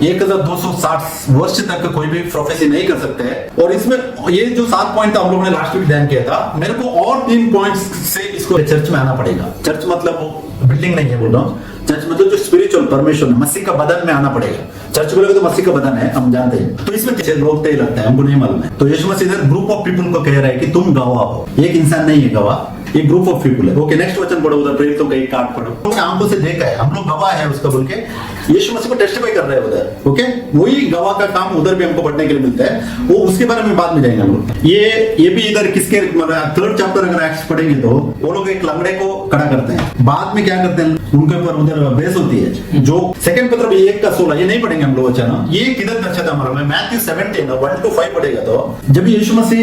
1260 वर्ष तक कोई भी प्रोफेसी नहीं कर सकते हैं। और इसमें ये जो 7 पॉइंट था हम लोगों ने लास्ट वीक ध्यान किया था, मेरे को और 3 पॉइंट्स से इसको चर्च में आना पड़ेगा। चर्च मतलब वो बिल्डिंग नहीं है बोल रहा हूँ, चर्च मतलब जो स्पिरिचुअल परमेश्वर मसीह का बदन में आना पड़ेगा। चर्च बोलोगे तो मसीह का बदन है, हम जानते हैं। तो इसमें लोग तय लगता है, हमको नहीं मालूम है। तो यीशु मसीह इधर ग्रुप ऑफ पीपल को कह रहा है कि तुम गवाह हो, एक इंसान नहीं है गवाह, एक ग्रुप ऑफ पीपल है। ओके, नेक्स्ट वचन पढ़ो, उधर प्रेरितों का एक कार्ड पढ़ो। तो आंखों से देखा है, हम लोग गवाह है उसका बोल के यीशु मसीह को टेस्टिफाई कर रहे हैं उधर। ओके, वही गवाह का काम उधर भी हमको पढ़ने के लिए मिलता है, वो उसके बारे में बाद में जाएंगे हम लोग। ये भी इधर किसके 3rd चैप्टर अगर एक्ट्स पढ़ेंगे तो वो लोग एक लंगड़े को खड़ा करते हैं, बाद में क्या करते हैं उनके ऊपर उधर बहस होती है। जो 2 पत्र 1:16 ये नहीं पढ़ेंगे हम लोग वचन, ये किधर दर्शाता हमारा मैथ्यू 17 1-5 पढ़ेगा तो जब यीशु मसीह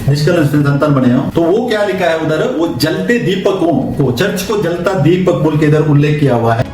निष्कलंक संतान बने हो तो वो क्या लिखा है उधर, वो जलते दीपकों को, चर्च को जलता दीपक बोल के इधर उल्लेख किया हुआ है।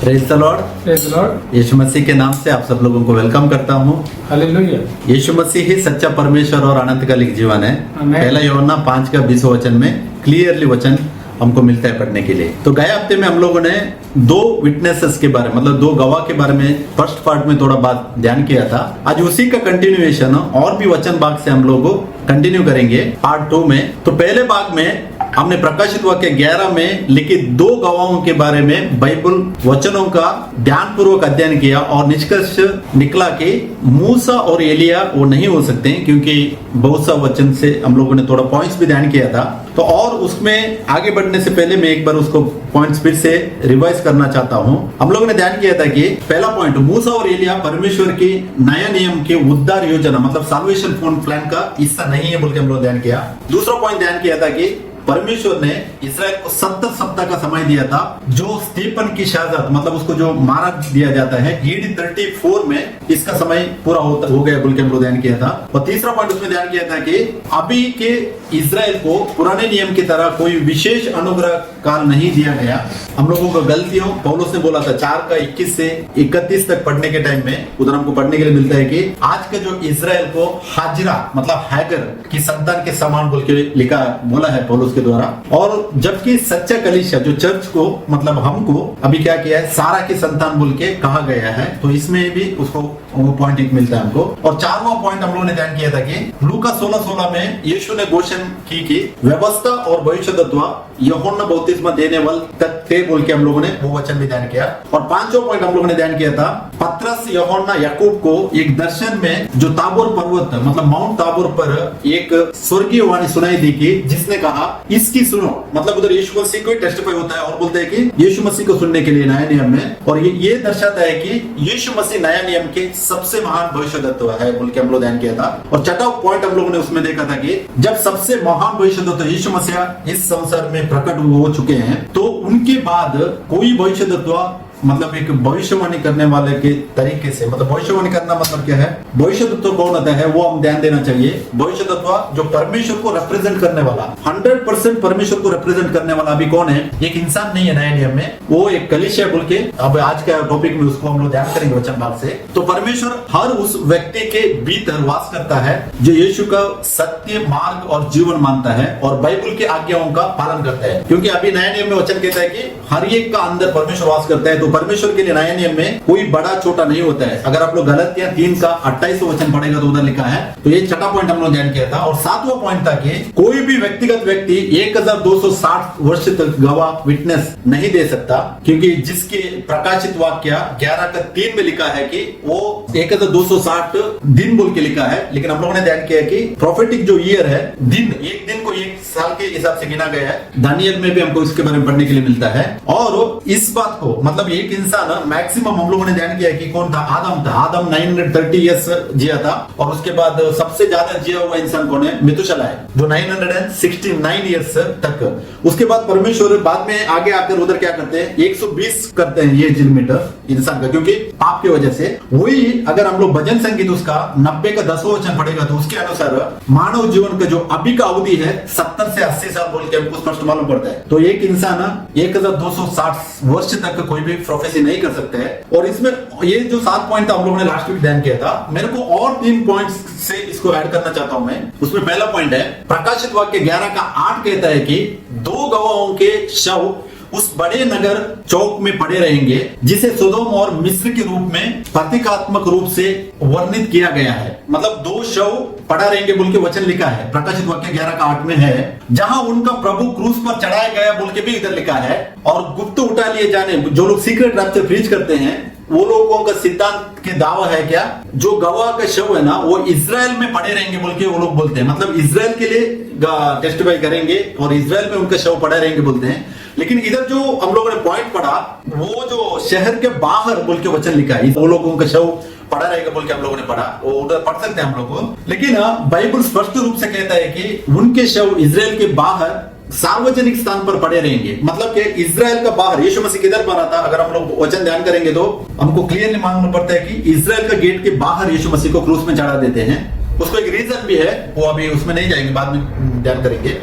Praise the Lord, praise the Lord. Yeshu Masih के नाम से आप सब लोगों को वेलकम करता हूँ। हालेलुया। यीशु मसीह ही सच्चा परमेश्वर और अनंतकालिक जीवन है। आमीन। पहला यूहन्ना 5:20 वचन में क्लियरली वचन हमको मिलता है पढ़ने के लिए। तो गए हफ्ते में हम लोगों ने 2 विटनेसेस के बारे मतलब 2 गवाह के बारे में फर्स्ट पार्ट में थोड़ा बात ध्यान किया था। आज उसी का कंटिन्यूएशन और भी वचन भाग से हम लोग कंटिन्यू करेंगे पार्ट 2 में। तो पहले भाग में हमने प्रकाशित वाक्य 11 में लिखित 2 गवाहों के बारे में बाइबल वचनों का ध्यान पूर्वक अध्ययन किया और निष्कर्ष निकला कि मूसा और एलिया वो नहीं हो सकते क्योंकि बहुत सा वचन से हम लोगों ने थोड़ा पॉइंट्स भी ध्यान किया था। तो और उसमें आगे बढ़ने से पहले मैं एक बार उसको पॉइंट्स फिर से रिवाइज करना चाहता हूँ। हम लोगों ने ध्यान किया था कि पहला पॉइंट, मूसा और एलिया परमेश्वर की नया नियम के उद्धार योजना मतलब साल्वेशन प्लान का हिस्सा नहीं है बोल के हम लोग ध्यान किया। दूसरा पॉइंट ध्यान किया था कि परमेश्वर ने इस्राएल को 70 सप्ताह का समय दिया था, जो स्टीफन की शहादत मतलब उसको जो मारा दिया जाता है AD 34 में इसका समय पूरा हो गया बोल के हम लोग ध्यान किया था। और तीसरा पॉइंट उसमें ध्यान किया था कि अभी के इस्राएल को पुराने नियम की तरह कोई विशेष अनुग्रह काल नहीं दिया गया। हम लोगों को गलतियों पौलुस ने बोला था 4:21 से 31 तक पढ़ने के टाइम में उधर हमको पढ़ने के लिए मिलता है कि आज का जो इस्राएल को हाजिरा मतलब हैगर की संतान के समान बोल के लिखा बोला है पौलुस के द्वारा। और जबकि सच्चा कलीसिया जो चर्च को मतलब हमको अभी क्या किया है सारा की संतान बोल के कहा गया है। तो इसमें भी उसको वो पॉइंट एक मिलता है हमको। और 4वां पॉइंट हम लोगों ने ध्यान किया था कि लूका 16:16 में यीशु ने घोषणा की कि व्यवस्था और भविष्यद्वत्व यूहन्ना बपतिस्मा देने वाले तक थे बोल के हम लोगों ने वो वचन भी ध्यान किया। और 5वां पॉइंट हम लोगों ने ध्यान किया था पतरस यूहन्ना याकूब को एक दर्शन में जो ताबोर पर्वत मतलब माउंट ताबोर पर एक स्वर्गीय वाणी सुनाई दी कि जिसने कहा इसकी सुनो, मतलब उधर यीशु मसीह को टेस्टिफाई होता है और बोलते हैं कि यीशु मसीह को सुनने के लिए नया नियम में। और ये दर्शाता है कि यीशु मसीह नया नियम के सबसे महान भविष्यद्वक्ता है बोल के हम लोग ध्यान किया था। और 6वां पॉइंट हम लोगों ने उसमें देखा था कि जब सबसे महान भविष्यद्वक्ता यीशु मसीह इस संसार में प्रकट हो चुके हैं तो उनके बाद कोई भविष्यद्वक्ता मतलब एक भविष्यवाणी करने वाले के तरीके से मतलब भविष्यवाणी करना मतलब क्या है, भविष्यद्वक्ता कौन होता है वो हम ध्यान देना चाहिए। भविष्यद्वक्ता जो परमेश्वर को रिप्रेजेंट करने वाला 100% परमेश्वर को रिप्रेजेंट करने वाला अभी कौन है, एक इंसान नहीं है नए नियम में, वो एक कलीसिया बोल के अब आज का टॉपिक में उसको हम लोग ध्यान करेंगे वचन भाग से। तो परमेश्वर हर उस व्यक्ति के भीतर वास करता है जो यीशु का सत्य मार्ग और जीवन मानता है और बाइबल की आज्ञाओं का पालन करता है। क्योंकि अभी नए नियम में वचन कहता है कि हर एक का अंदर परमेश्वर वास करता है। तो परमेश्वर के लिए नए नियम में कोई बड़ा छोटा नहीं होता है। अगर आप लोग गलतियां 3:28 वचन पढ़ेगा तो उधर लिखा है। तो ये 6वां पॉइंट हम लोग ध्यान किया था। और 7वां पॉइंट था कि कोई भी व्यक्तिगत व्यक्ति 1260 वर्ष तक गवाह विटनेस नहीं दे सकता, क्योंकि जिसके प्रकाशित वाक्य 11:3 में लिखा है कि वो 1260 दिन बोल के लिखा है। लेकिन हम लोगों ने ध्यान किया कि प्रोफेटिक जो ईयर है दिन, एक दिन को एक साल के हिसाब से गिना गया है। दानियल में भी हमको इसके बारे में पढ़ने के लिए मिलता है। और इस बात को मतलब एक इंसान मैक्सिमम हम लोगों ने ध्यान किया कि कौन था, आदम था। आदम 930 ईयर्स जिया था। और उसके बाद सबसे ज्यादा जिया हुआ इंसान कौन है, मेथुशेलह है जो 969 ईयर्स तक। उसके बाद परमेश्वर बाद में आगे आकर उधर क्या करते हैं 120 करते हैं ये लिमिट इंसान का, क्योंकि पाप की वजह से। वही अगर हम लोग भजन संगीत उसका 90 का 10वां वचन पढ़ेगा तो उसके अनुसार मानव जीवन का जो अभी का अवधि है 70 70 से 80 साल बोल के हमको स्पष्ट मालूम पड़ता है। तो एक इंसान 1260 वर्ष तक कोई भी प्रोफेसी नहीं कर सकते है। और इसमें ये जो 7 पॉइंट था हम लोगों ने लास्ट वीक ध्यान किया था, मेरे को और 3 पॉइंट्स से इसको ऐड करना चाहता हूं मैं। उसमें पहला पॉइंट है प्रकाशित वाक्य 11:8 कहता है कि 2 गवाहों के शव उस बड़े नगर चौक में पड़े रहेंगे जिसे सोदोम और मिस्र के रूप में प्रतीकात्मक रूप से वर्णित किया गया है। मतलब 2 शव पड़ा रहेंगे बोल के वचन लिखा है, प्रकाशित वाक्य 11:8 में है। जहां उनका प्रभु क्रूस पर चढ़ाया गया बोल के भी इधर लिखा है। और गुप्त उठा लिए जाने, जो लोग सीक्रेट रैप्चर प्रीच करते हैं, वो लोगों का सिद्धांत के दावा है क्या, जो गवाह का शव है ना वो इजराइल में पड़े रहेंगे बोल के वो लोग बोलते हैं। मतलब इजराइल के लिए टेस्टिफाई करेंगे और इजराइल में उनका शव पड़े रहेंगे बोलते हैं। लेकिन इधर जो हम लोगों ने पॉइंट पढ़ा, वो जो शहर के बाहर बोल के वचन लिखा है, वो लोगों का शव पड़ा रहेगा बोल के हम लोगों ने पढ़ा, वो उधर पढ़ सकते हैं हम लोग। लेकिन बाइबल स्पष्ट रूप से कहता है कि उनके शव इजराइल के बाहर सार्वजनिक स्थान पर पड़े रहेंगे। मतलब कि इजराइल का बाहर यीशु मसीह किधर पड़ा था, अगर हम लोग वचन ध्यान करेंगे तो हमको क्लियरली मालूम पड़ता है कि इजराइल का गेट के बाहर यीशु मसीह को क्रूस में चढ़ा देते हैं। उसको एक रीजन भी है, वो अभी उसमें नहीं जाएंगे, बाद में ध्यान करेंगे।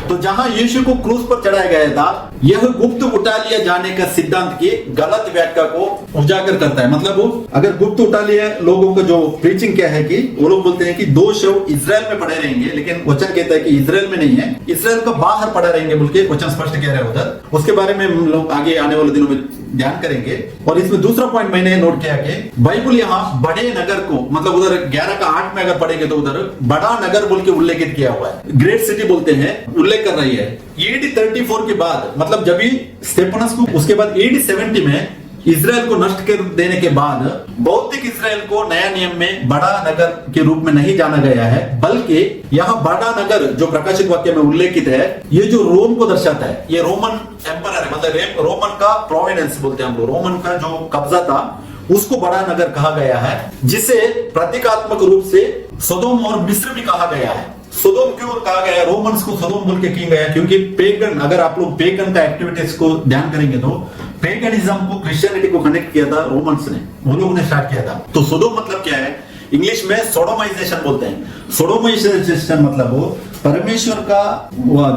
तो जहां यीशु को क्रूस पर चढ़ाया गया था, यह गुप्त उठा लिया जाने का सिद्धांत की गलत व्याख्या को उजागर करता है। मतलब वो अगर गुप्त उठा लिया लोगों का जो प्रीचिंग क्या है कि वो लोग बोलते हैं कि 2 शव इजराइल में पड़े रहेंगे, लेकिन वचन कहता है कि इजराइल में नहीं है, इजराइल का बाहर पड़े रहेंगे बोल के वचन स्पष्ट कह रहा है उधर। उसके बारे में हम लोग आगे आने वाले दिनों में ध्यान करेंगे। और इसमें दूसरा पॉइंट मैंने नोट किया कि बाइबल यहाँ बड़े नगर को, मतलब उधर 11:8 में अगर पढ़ेंगे तो उधर बड़ा नगर बोल के उल्लेखित किया हुआ है, ग्रेट सिटी बोलते हैं, उल्लेख कर रही है। AD 34 के बाद, मतलब जब भी स्टेफनस को, उसके बाद AD 70 में इजराइल को नष्ट कर देने के बाद भौतिक इजराइल को नया नियम में बड़ा नगर के रूप में नहीं जाना गया है, बल्कि यहाँ बड़ा नगर जो प्रकाशित वाक्य में उल्लेखित है, ये जो रोम को दर्शाता है, ये रोमन एम्परर है, मतलब रोमन का प्रोविडेंस बोलते हैं हम लोग, रोमन का जो कब्जा था उसको बड़ा नगर कहा गया है, जिसे प्रतीकात्मक रूप से सोदोम और मिस्र भी कहा गया है। सोदोम क्यों कहा गया, रोमन्स को सोदोम बोल के किया गया क्योंकि पेगन, अगर आप लोग पेगन का एक्टिविटीज को ध्यान करेंगे तो पेगनिज्म को क्रिश्चियनिटी को कनेक्ट किया था रोमन्स ने, वो लोगों ने स्टार्ट किया था। तो सोदोम मतलब क्या है, इंग्लिश में सोडोमाइजेशन बोलते हैं। सोडोमाइजेशन मतलब वो परमेश्वर का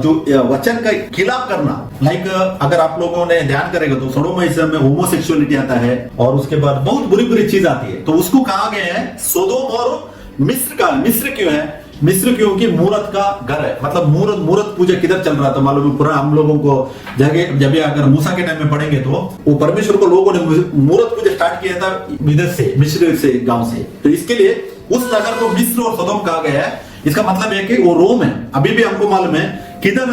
जो वचन का खिलाफ करना। लाइक अगर आप लोगों ने ध्यान करेगा तो सोडोमाइजेशन में होमोसेक्सुअलिटी आता है और उसके बाद बहुत बुरी बुरी चीज आती है, तो उसको कहा गया है सोदोम और मिस्र का। मिस्र क्यों है, मिस्र क्योंकि मूरत का घर है, मतलब मूरत पूजा किधर चल रहा था मालूम है, पूरा हम लोगों को जगह जब अगर मूसा के टाइम में पढ़ेंगे तो वो परमेश्वर को लोगों ने मूरत पूजा स्टार्ट किया था इधर से, मिस्र से, गांव से। तो इसके लिए उस नगर को मिस्र और सदोम कहा गया है। इसका मतलब है कि वो रोम है। अभी भी हमको मालूम है किधर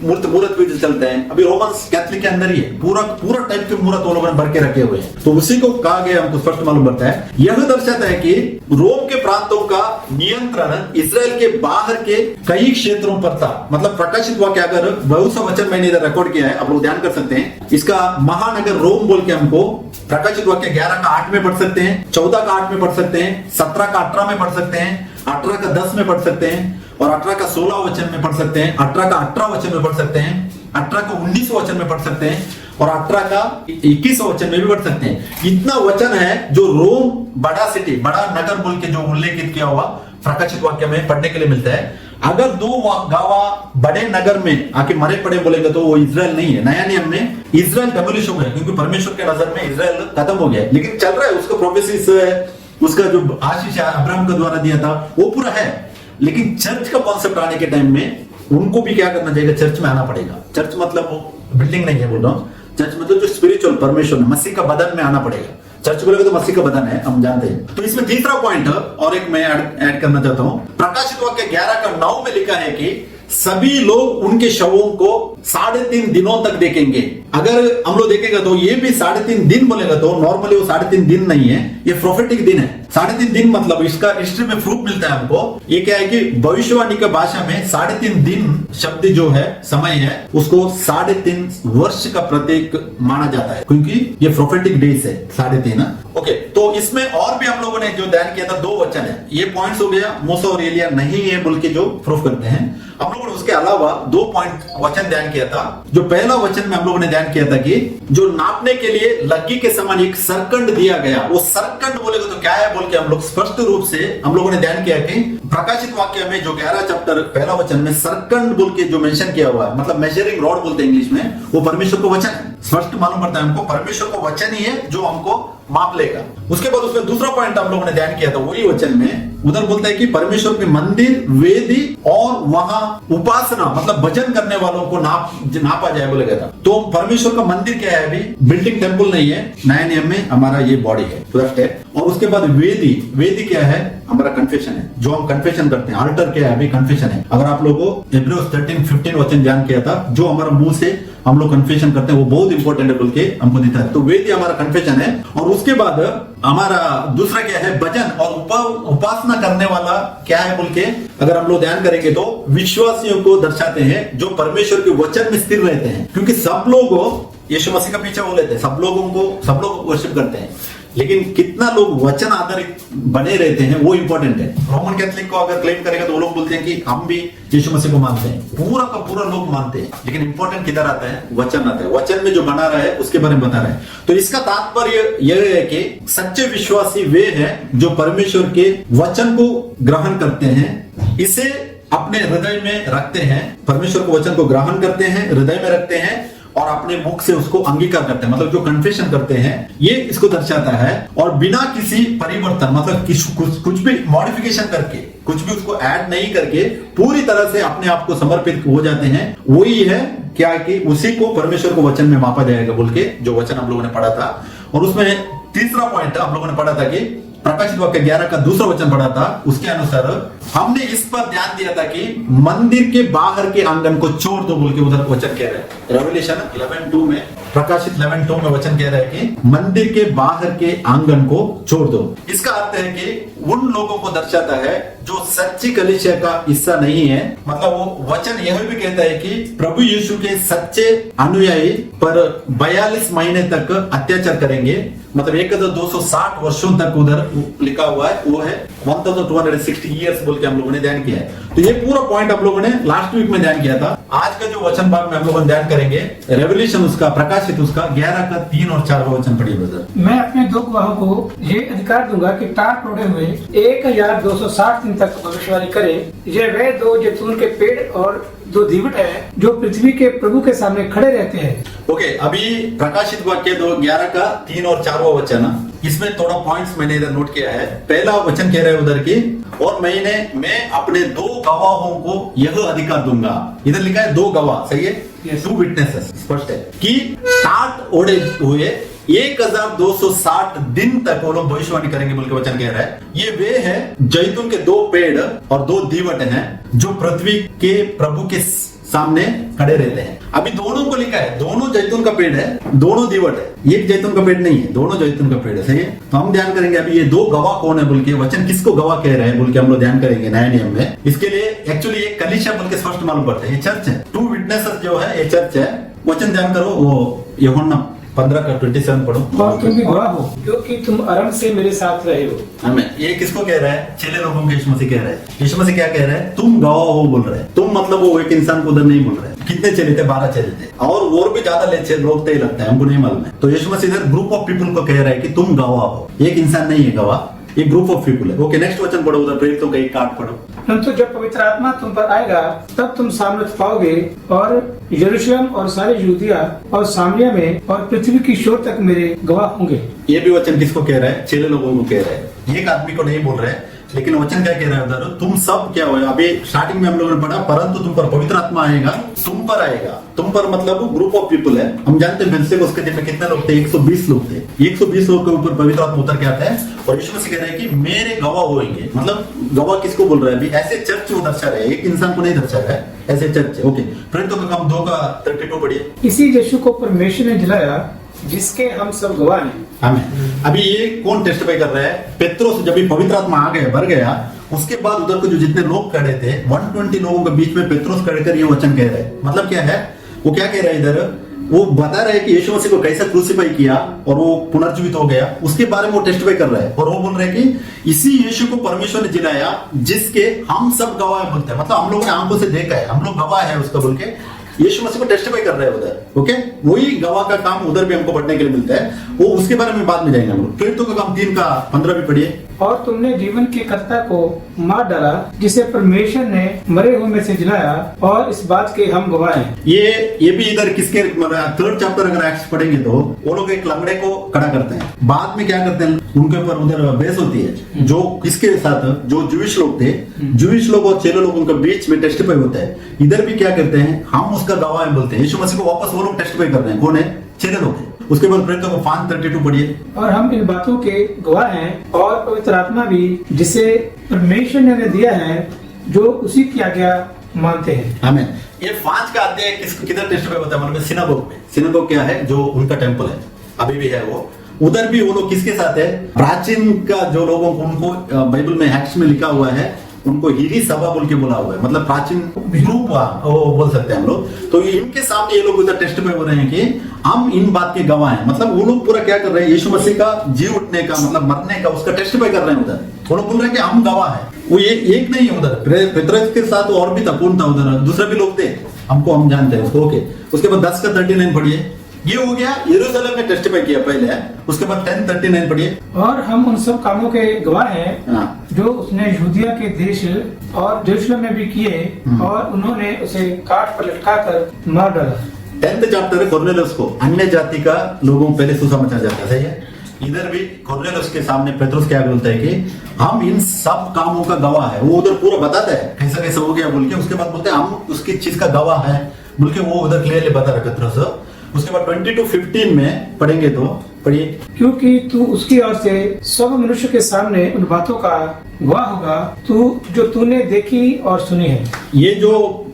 मूर्त पूजा चलते हैं, अभी रोमन कैथलिक के अंदर ही है, पूरा टाइप के मूर्त वो लोगों ने भर के रखे हुए हैं। तो उसी को कहा गया, हमको स्पष्ट मालूम पड़ता है। यह दर्शाता है कि रोम के प्रांतों का नियंत्रण इजराइल के बाहर के कई क्षेत्रों पर था। मतलब प्रकाशित वाक्य अगर बहुत सा वचन मैंने इधर रिकॉर्ड किया है, आप लोग ध्यान कर सकते हैं। इसका महानगर रोम बोल के हमको प्रकाशित वाक्य 11:8 में पढ़ सकते हैं, 14:8 में पढ़ सकते हैं, 17:18 में पढ़ सकते हैं, 18:10 में पढ़ सकते हैं और 18:16 वचन में पढ़ सकते हैं, 18:18 वचन में पढ़ सकते हैं, 18:19 वचन में पढ़ सकते हैं और 18:21 वचन में भी पढ़ सकते हैं। इतना वचन है जो रोम बड़ा सिटी, बड़ा नगर बोल के जो उल्लेखित किया हुआ प्रकाशित वाक्य में पढ़ने के लिए मिलता है। अगर 2 गवाह बड़े नगर में आके मरे पड़े बोलेंगे तो वो इजराइल नहीं है। नया नियम में इजराइल डेमोलिश हो गया क्योंकि परमेश्वर के नजर में इजराइल खत्म हो गया, लेकिन चल रहा है, उसका प्रोफेसिस है, उसका जो आशीष अब्राहम के द्वारा दिया था वो पूरा है। लेकिन चर्च का कॉन्सेप्ट आने के टाइम में उनको भी क्या करना चाहिए, चर्च में आना पड़ेगा। चर्च मतलब वो बिल्डिंग नहीं है बोल रहा हूं, चर्च मतलब जो स्पिरिचुअल परमेश्वर में मसीह का बदन में आना पड़ेगा। चर्च बोलेगा तो मसीह का बदन है, हम जानते हैं। तो इसमें तीसरा पॉइंट और एक मैं ऐड करना चाहता हूं। प्रकाशित वाक्य 11:9 में लिखा है कि सभी लोग उनके शवों को 3.5 दिनों तक देखेंगे। अगर हम लोग देखेगा तो ये भी 3.5 दिन बोलेगा तो नॉर्मली वो 3.5 दिन नहीं है, ये प्रोफेटिक दिन है। 3.5 दिन मतलब इसका हिस्ट्री में प्रूफ मिलता है हमको। ये क्या है कि भविष्यवाणी की भाषा में 3.5 दिन शब्द जो है, समय है, उसको 3.5 वर्ष का प्रतीक माना जाता है क्योंकि ये प्रोफेटिक डेज है 3.5। ओके, तो इसमें और भी हम लोगों ने जो ध्यान किया था 2 वचन है। ये पॉइंट्स हो गया, मूसा और एलिया नहीं है बोल के जो प्रूफ करते हैं। हम लोगों ने उसके अलावा 2 पॉइंट वचन ध्यान किया था। जो पहला वचन में हम लोगों ने ध्यान किया था कि जो नापने के लिए लग्गी के समान एक सरकंड दिया गया, वो सरकंड बोलेगा तो क्या है बोल के हम लोग स्पष्ट रूप से हम लोगों ने ध्यान किया कि प्रकाशित वाक्य में जो 11 चैप्टर पहला वचन में सरकंड बोल के जो मेंशन किया हुआ है, मतलब मेजरिंग रॉड बोलते हैं इंग्लिश में, वो परमेश्वर को वचन है। स्पष्ट मालूम पड़ता है हमको परमेश्वर को वचन ही है जो हमको माप लेगा। उसके बाद उसमें दूसरा पॉइंट हम लोगों ने ध्यान किया था, वही वचन में उधर बोलता है कि परमेश्वर के मंदिर, वेदी और वहां उपासना मतलब भजन करने वालों को नापा जाए बोलेगा था। तो परमेश्वर का मंदिर क्या है? अभी बिल्डिंग टेम्पल नहीं है, नए नियम में हमारा ये बॉडी है पूरा स्टेप। और उसके बाद वेदी क्या है? हमारा कन्फेशन है, जो हम कन्फेशन करते हैं। अल्टर क्या है? अभी कन्फेशन है। अगर आप लोगों को इब्रानियों 13:15 वचन ध्यान किया था, जो हमारा मुंह से हम लोग कन्फेशन करते हैं वो बहुत इंपॉर्टेंट है बोल के हमको देता है। तो वेदी हमारा कन्फेशन है। और उसके बाद हमारा दूसरा क्या है? भजन और उपासना करने वाला क्या है बोल के अगर हम लोग ध्यान करेंगे तो विश्वासियों को दर्शाते हैं जो परमेश्वर के वचन में स्थिर रहते हैं। क्योंकि सब लोग यीशु मसीह का पीछे हो लेते हैं, सब लोग वर्शिप करते हैं, लेकिन कितना लोग वचन आधारित बने रहते हैं वो इंपॉर्टेंट है। रोमन कैथोलिक को अगर क्लेम करेगा तो वो लोग बोलते हैं कि हम भी यीशु मसीह को मानते हैं, पूरा का पूरा लोग मानते हैं, लेकिन इंपॉर्टेंट किधर आता है? वचन आता है। वचन में जो बना रहा है उसके बारे में बता रहा है। तो इसका तात्पर्य यह है कि सच्चे विश्वासी वे हैं जो परमेश्वर के वचन को ग्रहण करते हैं, इसे अपने हृदय में रखते हैं, परमेश्वर को वचन को ग्रहण करते हैं, हृदय में रखते हैं और अपने मुख से उसको अंगीकार करते हैं, मतलब जो कन्फेशन करते हैं, ये इसको दर्शाता है। और बिना किसी परिवर्तन मतलब कुछ भी मॉडिफिकेशन करके, कुछ भी उसको ऐड नहीं करके पूरी तरह से अपने आप को समर्पित हो जाते हैं, वही है क्या कि उसी को परमेश्वर को वचन में मापा जाएगा बोल के जो वचन हम लोगों ने पढ़ा था। और उसमें तीसरा पॉइंट हम लोगों ने पढ़ा था कि प्रकाशित वाक्य 11 का दूसरा वचन पढ़ा था, उसके अनुसार हमने इस पर ध्यान दिया था कि मंदिर के बाहर के आंगन को छोड़ दो बोल के उधर वचन कह रहे हैं। रेवलेशन 11:2 में, प्रकाशित 11:2 में वचन कह रहा है कि मंदिर के बाहर के आंगन को छोड़ दो। इसका अर्थ है कि उन लोगों को दर्शाता है जो सच्ची कलीसिया का हिस्सा नहीं है। मतलब वो वचन यह भी कहता है कि प्रभु यीशु के सच्चे अनुयायी पर 42 महीने तक अत्याचार करेंगे, मतलब 1260 वर्षों तक उधर लिखा हुआ है, वो है 1260 ईयर्स बोल के हम लोगों ने ध्यान किया है। तो ये पूरा पॉइंट हम लोगों ने लास्ट वीक में ध्यान किया था। आज का जो वचन भाग में हम लोग ध्यान करेंगे रेवल्यूशन उसका, प्रकाशित उसका 11 का 3 और 4 वचन पढ़िए ब्रदर। मैं अपने 2 गवाहों को ये अधिकार दूंगा कि टाट तोड़े हुए 1260 दिन तक भविष्यवाणी करे। ये वे 2 जैतून के पेड़ और 2 दीवट है जो पृथ्वी के प्रभु के सामने खड़े रहते हैं। ओके, अभी प्रकाशित वाक्य 11 का 3 और 4 वचन, इसमें थोड़ा पॉइंट्स मैंने इधर नोट किया है। पहला वचन कह रहा है उधर की, और मैं अपने 2 गवाहों को यह अधिकार दूंगा। इधर लिखा है 2 गवाह, सही है, 2 विटनेसेस, स्पष्ट है कि टाट ओढ़े हुए 1260 दिन तक वो लोग भविष्यवाणी करेंगे बोल के वचन कह रहा है। ये वे है जैतून के 2 पेड़ और 2 दीवट हैं जो पृथ्वी के प्रभु के सामने खड़े रहते हैं। अभी दोनों को लिखा है, दोनों जैतून का पेड़ है, दोनों दीवट है, एक जैतून का पेड़ नहीं है, दोनों जैतून का पेड़ है, सही है। तो हम ध्यान करेंगे अभी ये 2 गवाह कौन है बोल के, वचन किसको गवाह कह रहे हैं बोल के हम लोग ध्यान करेंगे नए नियम में। इसके लिए एक्चुअली ये कलीसिया बोल के स्पष्ट मालूम पड़ता है, ये चर्च है, 2 विटनेसेस जो है ये चर्च है। वचन ध्यान करो, वो यूहन्ना 15 का 27 पढ़ो। और तुम भी गवाह हो क्योंकि तुम आरंभ से मेरे साथ रहे हो। हमें ये किसको कह रहा है? चेले लोगों को यीशु मसीह कह रहा है। यीशु मसीह क्या कह रहा है? तुम गवाह हो बोल रहे हैं। तुम मतलब वो एक इंसान को उधर नहीं बोल रहे। कितने चेले थे? 12 चेले थे, और भी ज्यादा लोग थे लगता है, हमको नहीं मालूम है। तो यीशु मसीह इधर ग्रुप ऑफ पीपल को कह रहा है कि तुम गवाह हो, एक इंसान नहीं है गवाह, एक ग्रुप ऑफ पीपल है। ओके, नेक्स्ट वचन पढ़ो उधर, प्रेरितों का 1:8 पढ़ो। परंतु जब पवित्र आत्मा तुम पर आएगा तब तुम सामर्थ पाओगे और यरूशलेम और सारे यहूदिया और सामरिया में और पृथ्वी की शोर तक मेरे गवाह होंगे। ये भी वचन किसको कह रहा है? चेले लोगों को कह रहा है, एक आदमी को नहीं बोल रहे हैं। लेकिन वचन क्या कह रहा है उधर? तुम सब क्या हो? अभी स्टार्टिंग में हम लोगों ने पढ़ा, परंतु तुम पर पवित्र आत्मा आएगा, तुम पर आएगा। तुम पर मतलब ग्रुप ऑफ पीपल है। हम जानते हैं फिर उसके दिन में कितने लोग थे? 120 लोग थे। 120 लोग के ऊपर पवित्र आत्मा उतर के आता है और यीशु मसीह कह रहे हैं कि मेरे गवाह होंगे। मतलब गवाह किसको बोल रहा है? अभी ऐसे चर्च को दर्शा रहे हैं, एक इंसान को नहीं दर्शा रहा है, ऐसे चर्च है। ओके, प्रेरितों का काम 2 का 32 पढ़िए। इसी यीशु को परमेश्वर ने दिलाया जिसके हम सब गवाह हैं। हमें अभी ये कौन टेस्टिफाई कर रहा है? पेत्रोस जब भी पवित्र आत्मा आ गया, भर गया, उसके बाद उधर को जो जितने लोग खड़े थे 120 लोगों के बीच में पेत्रोस खड़े कर ये वचन कह रहे हैं। मतलब क्या है? वो क्या कह रहा है इधर वो बता रहे हैं कि यीशु मसीह को कैसा क्रूसीफाई किया और वो पुनर्जीवित हो गया, उसके बारे में वो टेस्टिफाई कर रहे हैं। और वो बोल रहे हैं कि इसी यीशु को परमेश्वर ने जिलाया जिसके हम सब गवाह बोलते हैं, मतलब हम लोगों ने आंखों से देखा है, हम लोग गवाह है उसका बोल के यीशु मसीह को टेस्टिफाई कर रहे हैं उधर। ओके, वही गवाह का काम उधर भी हमको पढ़ने के लिए मिलता है, वो उसके बारे में बाद में जाएंगे हम लोग। प्रेरितों का काम 3:15 भी पढ़िए। और तुमने जीवन के कर्ता को मार डाला जिसे परमेश्वर ने मरे हुए में से जिलाया, और इस बात के हम गवाह हैं। ये भी इधर किसके 3rd चैप्टर अगर एक्ट्स पढ़ेंगे तो वो लोग एक लंगड़े को खड़ा करते हैं, बाद में क्या करते हैं उनके ऊपर उधर बहस होती है, जो किसके साथ, जो जूइश लोग थे, जूइश लोग और चेलो लोग उनके बीच में टेस्टिफाई होता है। इधर भी क्या करते हैं, हम उसका गवाह बोलते हैं, यीशु मसीह को वापस वो लोग टेस्टिफाई कर रहे हैं, कौन है, चेले लोग हैं। उसके बाद प्रेरितों को 5:32 पढ़िए। और हम इन बातों के गवाह हैं, और पवित्र आत्मा भी जिसे परमेश्वर ने दिया है, जो उसी की आज्ञा मानते हैं। आमीन। ये 5 का अध्याय किधर टेस्टिफाई होता है, मतलब सिनागोग में। सिनागोग क्या है, जो उनका टेंपल है, अभी भी है वो। उधर भी वो लोग किसके साथ है, प्राचीन का जो लोगों को, उनको बाइबल में एक्ट्स में लिखा हुआ है, उनको हिरी सभा बोल के बोला हुआ है, मतलब प्राचीन ग्रुप वो बोल सकते हैं हम लोग। तो इनके सामने ये लोग उधर टेस्टिफाई हो रहे हैं कि हम इन बात के गवाह हैं, मतलब वो लोग पूरा क्या कर रहे हैं, यीशु मसीह का जी उठने का, मतलब मरने का, उसका टेस्टिफाई कर रहे हैं उधर। वो लोग बोल रहे हैं कि हम गवाह हैं। वो ये एक नहीं है उधर, पेत्रस के साथ और भी था, कौन था उधर, दूसरे भी लोग थे, हमको हम जानते हैं उसको। ओके, उसके बाद 10:39 पढ़िए। ये हो गया यरूशलेम में टेस्टिफाई किया पहले, उसके बाद 10:39 पढ़िए। और हम उन सब कामों के गवाह हैं जो उसने यहूदिया के देश और यरूशलेम में भी किए, और उन्होंने उसे काट पर लटका कर मार डाला। 10th चैप्टर है कोर्नेलियस को, अन्य जाति का लोगों को पहले सुसमाचार जाता है, सही है। इधर भी कोर्नेलियस के सामने पेट्रोस क्या बोलता है कि हम इन सब कामों का गवाह है। वो उधर पूरा बताता है कैसा कैसा हो गया बोल के, उसके बाद बोलते हैं हम उसकी चीज का गवाह है बोल के, वो उधर क्लियरली बता रहा पेट्रोस। उसके बाद 20-15 में पढ़ेंगे तो पढ़िए। क्योंकि तू उसकी ओर से सब मनुष्य के सामने उन बातों का गवाह होगा तू जो तूने देखी और सुनी है। ये जो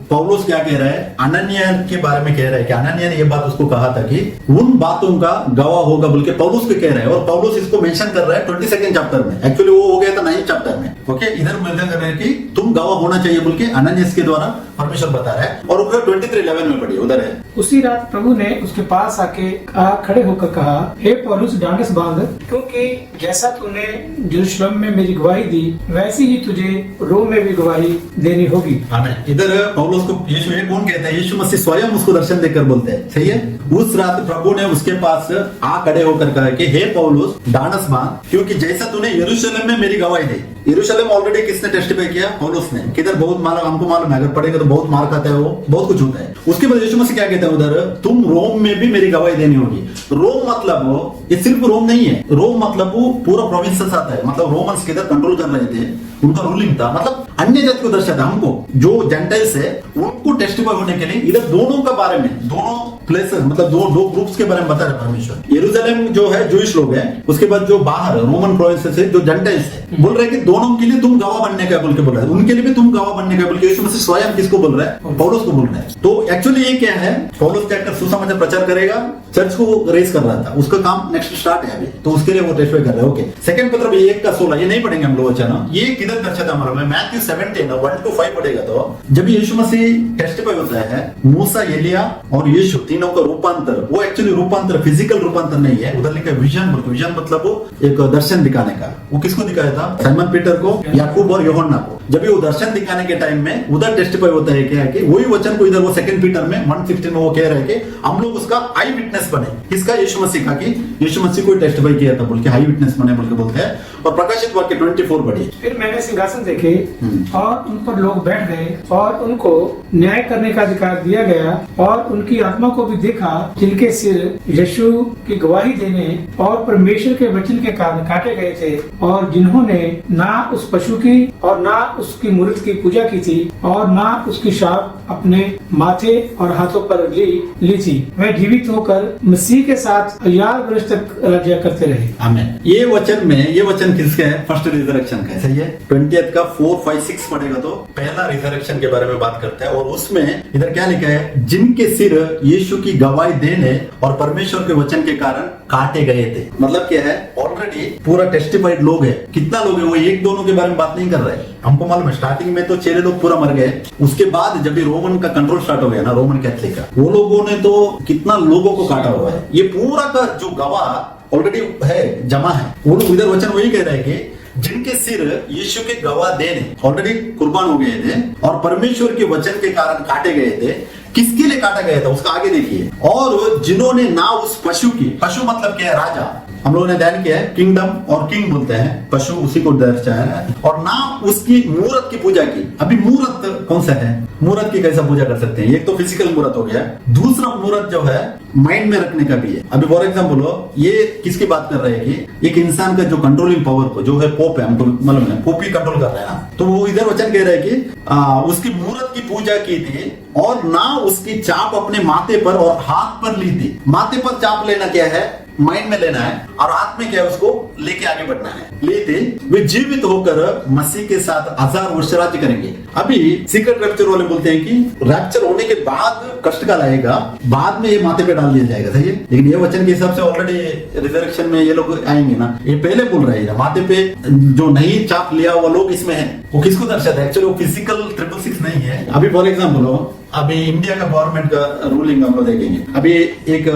पौलुस क्या कह रहा है, अनन्या के बारे में कह रहा है कि अनन्या ने ये बात उसको कहा था कि उन बातों का गवाह होगा बोल के पौलुस को कह रहा है। और पौलुस इसको मेंशन कर रहा है 22nd चैप्टर में, एक्चुअली वो हो गया था 9th चैप्टर में। ओके, इधर मेंशन कर रहे हैं कि तुम गवाह होना चाहिए बोल के अनन्यास के द्वारा परमेश्वर बता रहा है। और 23:11 में पढ़िए, उधर है। उसी रात प्रभु ने उसके पास आके खड़े होकर कहा, हे पौलुस ढांढस बांध, क्योंकि जैसा तूने यरूशलेम में मेरी गवाही दी, वैसी ही तुझे रोम में भी गवाही देनी होगी। आमीन। इधर पौलुस को यीशु ये कौन कहता है, यीशु मसीह स्वयं उसको दर्शन देकर बोलते हैं, सही है। उस रात प्रभु ने उसके पास खड़े होकर कहा कि हे पौलुस ढांढस बांध, क्योंकि जैसा तूने यरूशलेम में मेरी गवाही दी। यरूशलेम ऑलरेडी किसने टेस्टिफाई किया, पौलुस ने। किधर बहुत मार, हमको मालूम है, अगर पढ़ेंगे तो बहुत मार खाता है वो, बहुत कुछ होता है। उसके बाद यीशु मसीह क्या कहते हैं उधर, तुम रोम में भी मेरी गवाही देनी होगी। रोम मतलब वो, ये सिर्फ रोम नहीं है, रोम मतलब वो पूरा प्रोविंसेस आता है, मतलब रोमन्स किधर कंट्रोल कर रहे थे, उनका रूलिंग था, मतलब अन्य जाति को दर्शाता हमको, जो जेंटाइल्स है उनको टेस्टिफाई होने के लिए इधर दोनों के बारे में, दोनों प्लेसेस, मतलब दो ग्रुप्स के बारे में बता रहे परमेश्वर। यरूशलेम जो है जूइश लोग हैं, उसके बाद जो बाहर रोमन प्रोविंसेस है जो जेंटाइल्स है, बोल रहे हैं कि दोनों के लिए तुम गवाह बनने का बोल के बोल रहा है, उनके लिए भी तुम गवाह बनने का बोल के यीशु मसीह स्वयं किसको बोल रहा है, पौलुस को बोल रहा है। तो एक्चुअली ये क्या है, पौलुस क्या कर सुसमाचार प्रचार करेगा, चर्च को रेस कर रहा था, उसका काम नेक्स्ट स्टार्ट है अभी, तो उसके लिए वो टेस्टिफाई कर रहे हैं। ओके, सेकंड पत्र 1:16 ये नहीं पढ़ेंगे हम लोग, अच्छा ना, ये किधर दर्शाता हमारा में मैथ्यू 17:1-5 पढ़ेगा तो जब यीशु मसीह टेस्टिफाई होता है, मूसा, एलिया और यीशु तीनों का रूपांतर, वो एक्चुअली रूपांतर फिजिकल रूपांतर नहीं है, उधर लिखा है विजन। विजन मतलब वो एक दर्शन दिखाने का। वो किसको दिखाया था, साइमन पीटर को, याकूब और यूहन्ना को। जब वो दर्शन दिखाने के टाइम में उधर टेस्टिफाई होता है क्या है कि वही वचन को इधर वो सेकंड पीटर में 1:16 में वो कह रहे हैं कि हम लोग उसका आई विटनेस बने। किसका, यीशु मसीह का, कि यीशु मसीह को टेस्टिफाई किया था बोल के आई विटनेस बने बोल के बोलते हैं। और प्रकाशित वाक्य 24 पढ़िए। फिर मैंने सिंहासन देखे और उन पर लोग बैठ गए और उनको न्याय करने का अधिकार दिया गया, और उनकी आत्मा को भी देखा जिनके सिर यीशु की गवाही देने और परमेश्वर के वचन के कारण काटे गए थे, और जिन्होंने ना उस पशु की और ना उसकी मूर्ति की पूजा की थी और ना उसकी छाप अपने माथे और हाथों पर ली थी। वे जीवित होकर मसीह के साथ 1000 वर्ष तक राज्य करते रहे। आमीन। ये वचन किसका है, फर्स्ट रिजरेक्शन का है, सही है। 20 का 4, 5, 6 पढ़ेगा तो पहला रिजरेक्शन के बारे में बात करता है। और उसमें इधर क्या लिखा है, जिनके सिर यीशु की गवाही देने और परमेश्वर के वचन के कारण काटे गए थे। मतलब क्या है, ऑलरेडी पूरा टेस्टिफाइड लोग है। कितना लोग है, वो एक दोनों के बारे में बात नहीं कर रहे। हमको मालूम है स्टार्टिंग में तो 6 लोग पूरा मर गए, उसके बाद जब भी रोमन का कंट्रोल स्टार्ट हो गया ना, रोमन कैथलिक का, वो लोगों ने तो कितना लोगों को काटा हुआ है। ये पूरा का जो गवाह ऑलरेडी है, जमा है, वो लोग इधर वचन वही कह रहे हैं कि जिनके सिर यीशु के गवाह देने ऑलरेडी कुर्बान हो गए थे और परमेश्वर के वचन के कारण काटे गए थे। किसके लिए काटा गया था उसका आगे देखिए। और जिन्होंने ना उस पशु की, पशु मतलब क्या है, राजा, हम लोगों ने ध्यान किया है, किंगडम और किंग बोलते हैं, पशु उसी को दर्शाया है, और ना उसकी मूरत की पूजा की। अभी मूरत कौन सा है, मूरत की कैसा पूजा कर सकते हैं, एक तो फिजिकल मूरत हो गया, दूसरा मूरत जो है माइंड में रखने का भी है। अभी फॉर एग्जाम्पल ये किसकी बात कर रहे हैं कि एक इंसान का जो कंट्रोलिंग पावर को, जो है पोप है, हमको मालूम है पोप ही कंट्रोल कर रहे हैं ना, तो वो इधर वचन कह रहे हैं कि उसकी मूरत की पूजा की थी और ना उसकी चाप अपने माथे पर और हाथ पर ली थी। माथे पर चाप लेना क्या है, माइंड में लेना है, और हाथ में क्या है, उसको लेके आगे बढ़ना है। लेते वे जीवित होकर मसीह के साथ 1000 वर्ष राज्य करेंगे। अभी सीक्रेट रैप्चर वाले बोलते हैं कि रैप्चर होने के बाद कष्ट काल आएगा, बाद में ये माथे पे डाल दिया जाएगा, सही है। लेकिन ये वचन के हिसाब से ऑलरेडी रिजरेक्शन में ये लोग आएंगे ना, ये पहले बोल रहे हैं माथे पे जो नहीं चाप लिया हुआ लोग इसमें है। वो किसको दर्शाता है, एक्चुअली वो फिजिकल 666 नहीं है। अभी फॉर एग्जाम्पल अभी इंडिया का गवर्नमेंट का रूलिंग हम लोग देखेंगे। अभी एक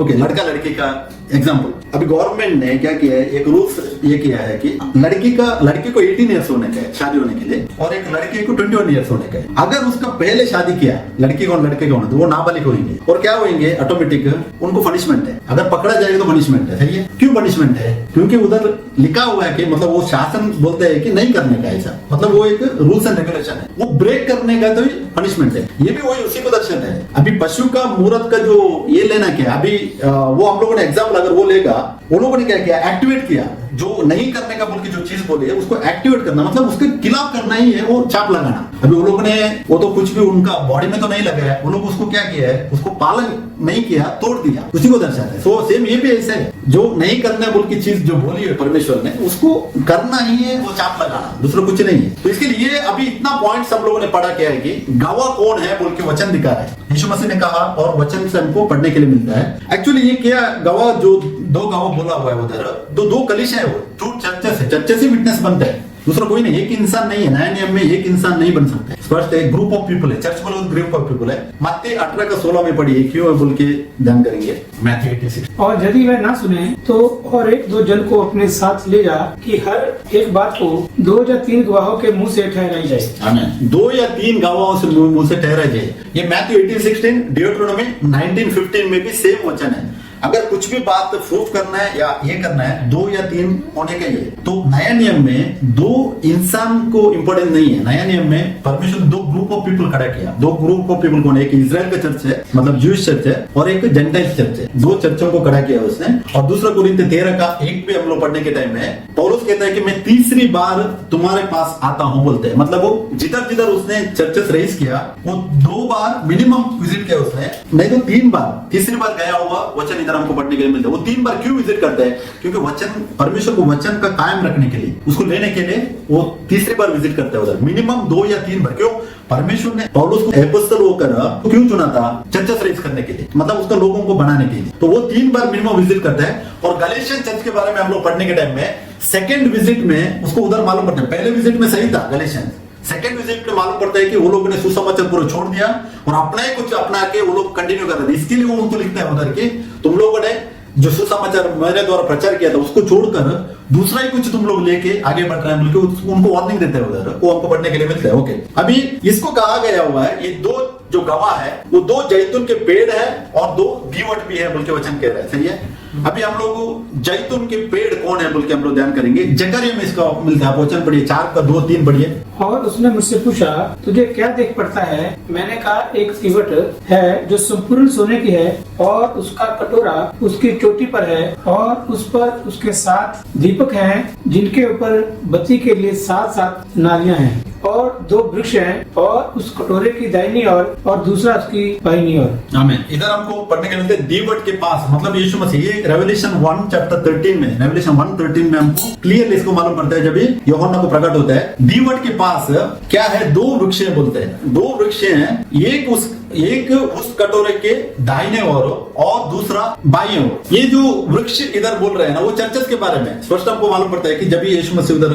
ओके लड़का लड़की का एग्जांपल, अभी गवर्नमेंट ने क्या किया है, एक रूल्स ये किया है कि लड़की को 18 इयर्स होने का है शादी होने के लिए, और एक लड़के को 21 इयर्स होने का है। अगर उसका पहले शादी किया लड़की को और लड़के को, तो वो नाबालिग होंगे, और क्या होंगे, ऑटोमेटिक उनको पनिशमेंट है। अगर पकड़ा जाएगा तो पनिशमेंट है, सही है। क्यों पनिशमेंट है, क्योंकि उधर लिखा हुआ है कि मतलब वो शासन बोलते हैं कि नहीं करने का ऐसा, मतलब वो एक रूल्स एंड रेगुलेशन है, वो ब्रेक करने का तो पनिशमेंट है। ये भी वही उसी को दर्शाता है। अभी पशु का मूरत का जो ये लेना क्या, अभी वो हम लोगों ने एग्जाम्पल अगर वो लेगा, वो लोगों ने क्या किया, एक्टिवेट किया, जो नहीं करने का बोल के जो चीज बोली है उसको एक्टिवेट करना, मतलब उसके खिलाफ करना ही है, वो चाप लगाना। अभी वो लोगों ने वो तो कुछ भी उनका बॉडी में तो नहीं लगाया, वो लोग उसको क्या किया है, उसको पालन नहीं किया, तोड़ दिया, उसी को दर्शाता है। तो सेम ये भी ऐसा है, जो नहीं करना बोल की चीज जो बोली है परमेश्वर ने, उसको करना ही है, वो चाप लगाना, दूसरा कुछ नहीं है। तो इसके लिए अभी इतना पॉइंट्स हम लोगों ने पढ़ा क्या है कि गवाह कौन है बोल के वचन दिखा है, यीशु मसीह ने कहा, और वचन से हमको पढ़ने के लिए मिलता है। एक्चुअली ये क्या गवाह, जो 2 गवाह बोला हुआ है उधर, दो कलीसिया है, वो 2 चर्चेस से विटनेस बनता है, दूसरा कोई नहीं। एक इंसान नहीं है, नया नियम में एक इंसान नहीं बन सकता। स्पष्ट है, ग्रुप ऑफ पीपल है, चर्च बोलो ग्रुप ऑफ पीपल है। मत्ती 18 का 16 में पढ़िए, क्यों है बोल के ध्यान करेंगे। मैथ्यू 86। और यदि वह ना सुने तो और 1-2 जन को अपने साथ ले जा, कि हर एक बात को 2 या 3 गवाहों के मुंह से ठहराई जाए। आमीन। 2 या 3 गवाहों से मुंह से ठहराई जाए। ये मैथ्यू 18:16, डियोट्रोनॉमी 19:15 में भी सेम वचन है। अगर कुछ भी बात प्रूफ करना है या ये करना है, 2 या 3 होने का ही है। तो नया नियम में 2 इंसान को इंपॉर्टेंस नहीं है। नया नियम में परमेश्वर ने 2 ग्रुप ऑफ पीपल खड़ा किया। 2 ग्रुप ऑफ पीपल कौन है, एक इजराइल का चर्च है, मतलब ज्यूइश चर्च है, और एक जेंटाइल चर्च है। 2 चर्चों को खड़ा किया उसने। और दूसरा कोरिन्थियों 13 का 1 भी हम लोग पढ़ने के टाइम में पौलुस कहता है कि मैं तीसरी बार तुम्हारे पास आता हूं बोलते हैं। मतलब वो जिधर उसने चर्चेस रेज किया, वो 2 बार मिनिमम विजिट किया उसने, नहीं तो 3 बार, तीसरी बार गया हुआ वचन इधर हमको पढ़ने के लिए मिलता है। वो 3 बार क्यों विजिट करते हैं, क्योंकि वचन, परमेश्वर को वचन का कायम रखने के लिए, उसको लेने के लिए वो तीसरी बार विजिट करते हैं उधर, मिनिमम 2 या 3 बार। क्यों, परमेश्वर ने पौलुस को एपोस्टल होकर क्यों चुना था, चर्चेस रेज करने के लिए, मतलब उसका लोगों को बनाने के लिए। तो वो 3 बार मिनिमम विजिट करता है। और गलेशियन चर्च के बारे में हम लोग पढ़ने के टाइम में सेकंड विजिट में उसको उधर मालूम पड़ता है। पहले विजिट में सही था गलेशियन, सेकंड विजिट में मालूम पड़ता है कि वो लोगों ने सुसमाचार पूरा छोड़ दिया और अपना ही कुछ अपना के वो लोग कंटिन्यू कर रहे थे। इसके लिए वो उनको लिखता है उधर कि तुम लोगों ने जो सुसमाचार मेरे द्वारा प्रचार किया था उसको छोड़कर दूसरा ही कुछ तुम लोग लेके आगे बढ़ रहे हैं, बल्कि उनको वार्निंग देते हैं उधर, वो हमको पढ़ने के लिए मिलता है। ओके, अभी इसको कहा गया हुआ है, ये 2 जो गवाह है वो 2 जैतून के पेड़ है और 2 दीवट भी है बोल के वचन कह रहे हैं, सही है। अभी हम लोग जैतून के पेड़ कौन है बोल के हम लोग ध्यान करेंगे। जकरिया में इसका मिलता है, वचन पढ़िए 4 का 2-3 पढ़िए। और उसने मुझसे पूछा, तुझे क्या देख पड़ता है? मैंने कहा, एक दीवट है जो संपूर्ण सोने की है, और उसका कटोरा उसकी चोटी पर है, और उस पर उसके 7 दीपक हैं, जिनके ऊपर बत्ती के लिए 7 नालियां हैं, और 2 वृक्ष हैं, और उस कटोरे की दाहिनी ओर और दूसरा उसकी बाईनी ओर। आमीन। इधर हमको पढ़ने के मिलते हैं दीवट के पास, मतलब यीशु मसीह। ये रेवलेशन 1 चैप्टर 13 में, रेवलेशन 1:13 में हमको क्लियरली इसको मालूम पड़ता है, जब यूहन्ना को प्रकट होता है। दीवट के पास क्या है, 2 वृक्ष बोलते हैं, 2 वृक्ष हैं। एक उस एक उस कटोरे के दाहिने ओर और दूसरा बाईं ओर। ये जो वृक्ष इधर बोल रहे हैं ना, वो चर्चेस के बारे में स्पष्ट हमको मालूम पड़ता है कि जब ये यीशु मसीह उधर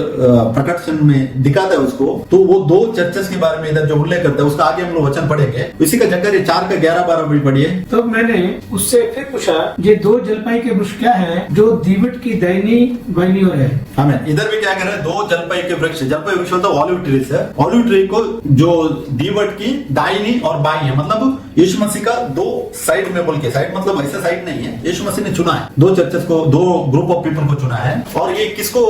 प्रकटन में दिखाता है उसको, तो वो दो चर्चेस के बारे में इधर जो उल्लेख करता है उसका आगे हम लोग वचन पढ़ेंगे। इसी का जकरिया 4 का 11-12 भी पढ़िए। तो मैंने उससे फिर पूछा, ये दो जलपाई के वृक्ष क्या है जो दीवट की दाहिनी बाईं ओर है? हमें इधर भी क्या कह रहे हैं, दो जलपाई के वृक्ष। जलपाई वृक्ष मतलब ऑलिव ट्री है। ऑलिव ट्री को जो दीवट की दाहिनी और बाईं है, मतलब यीशु मसीह का दो साइड में बोल के, साइड मतलब ऐसा साइड नहीं है, यीशु मसीह ने चुना है दो चर्चेस को, दो ग्रुप ऑफ पीपल को चुना है। और ये किसको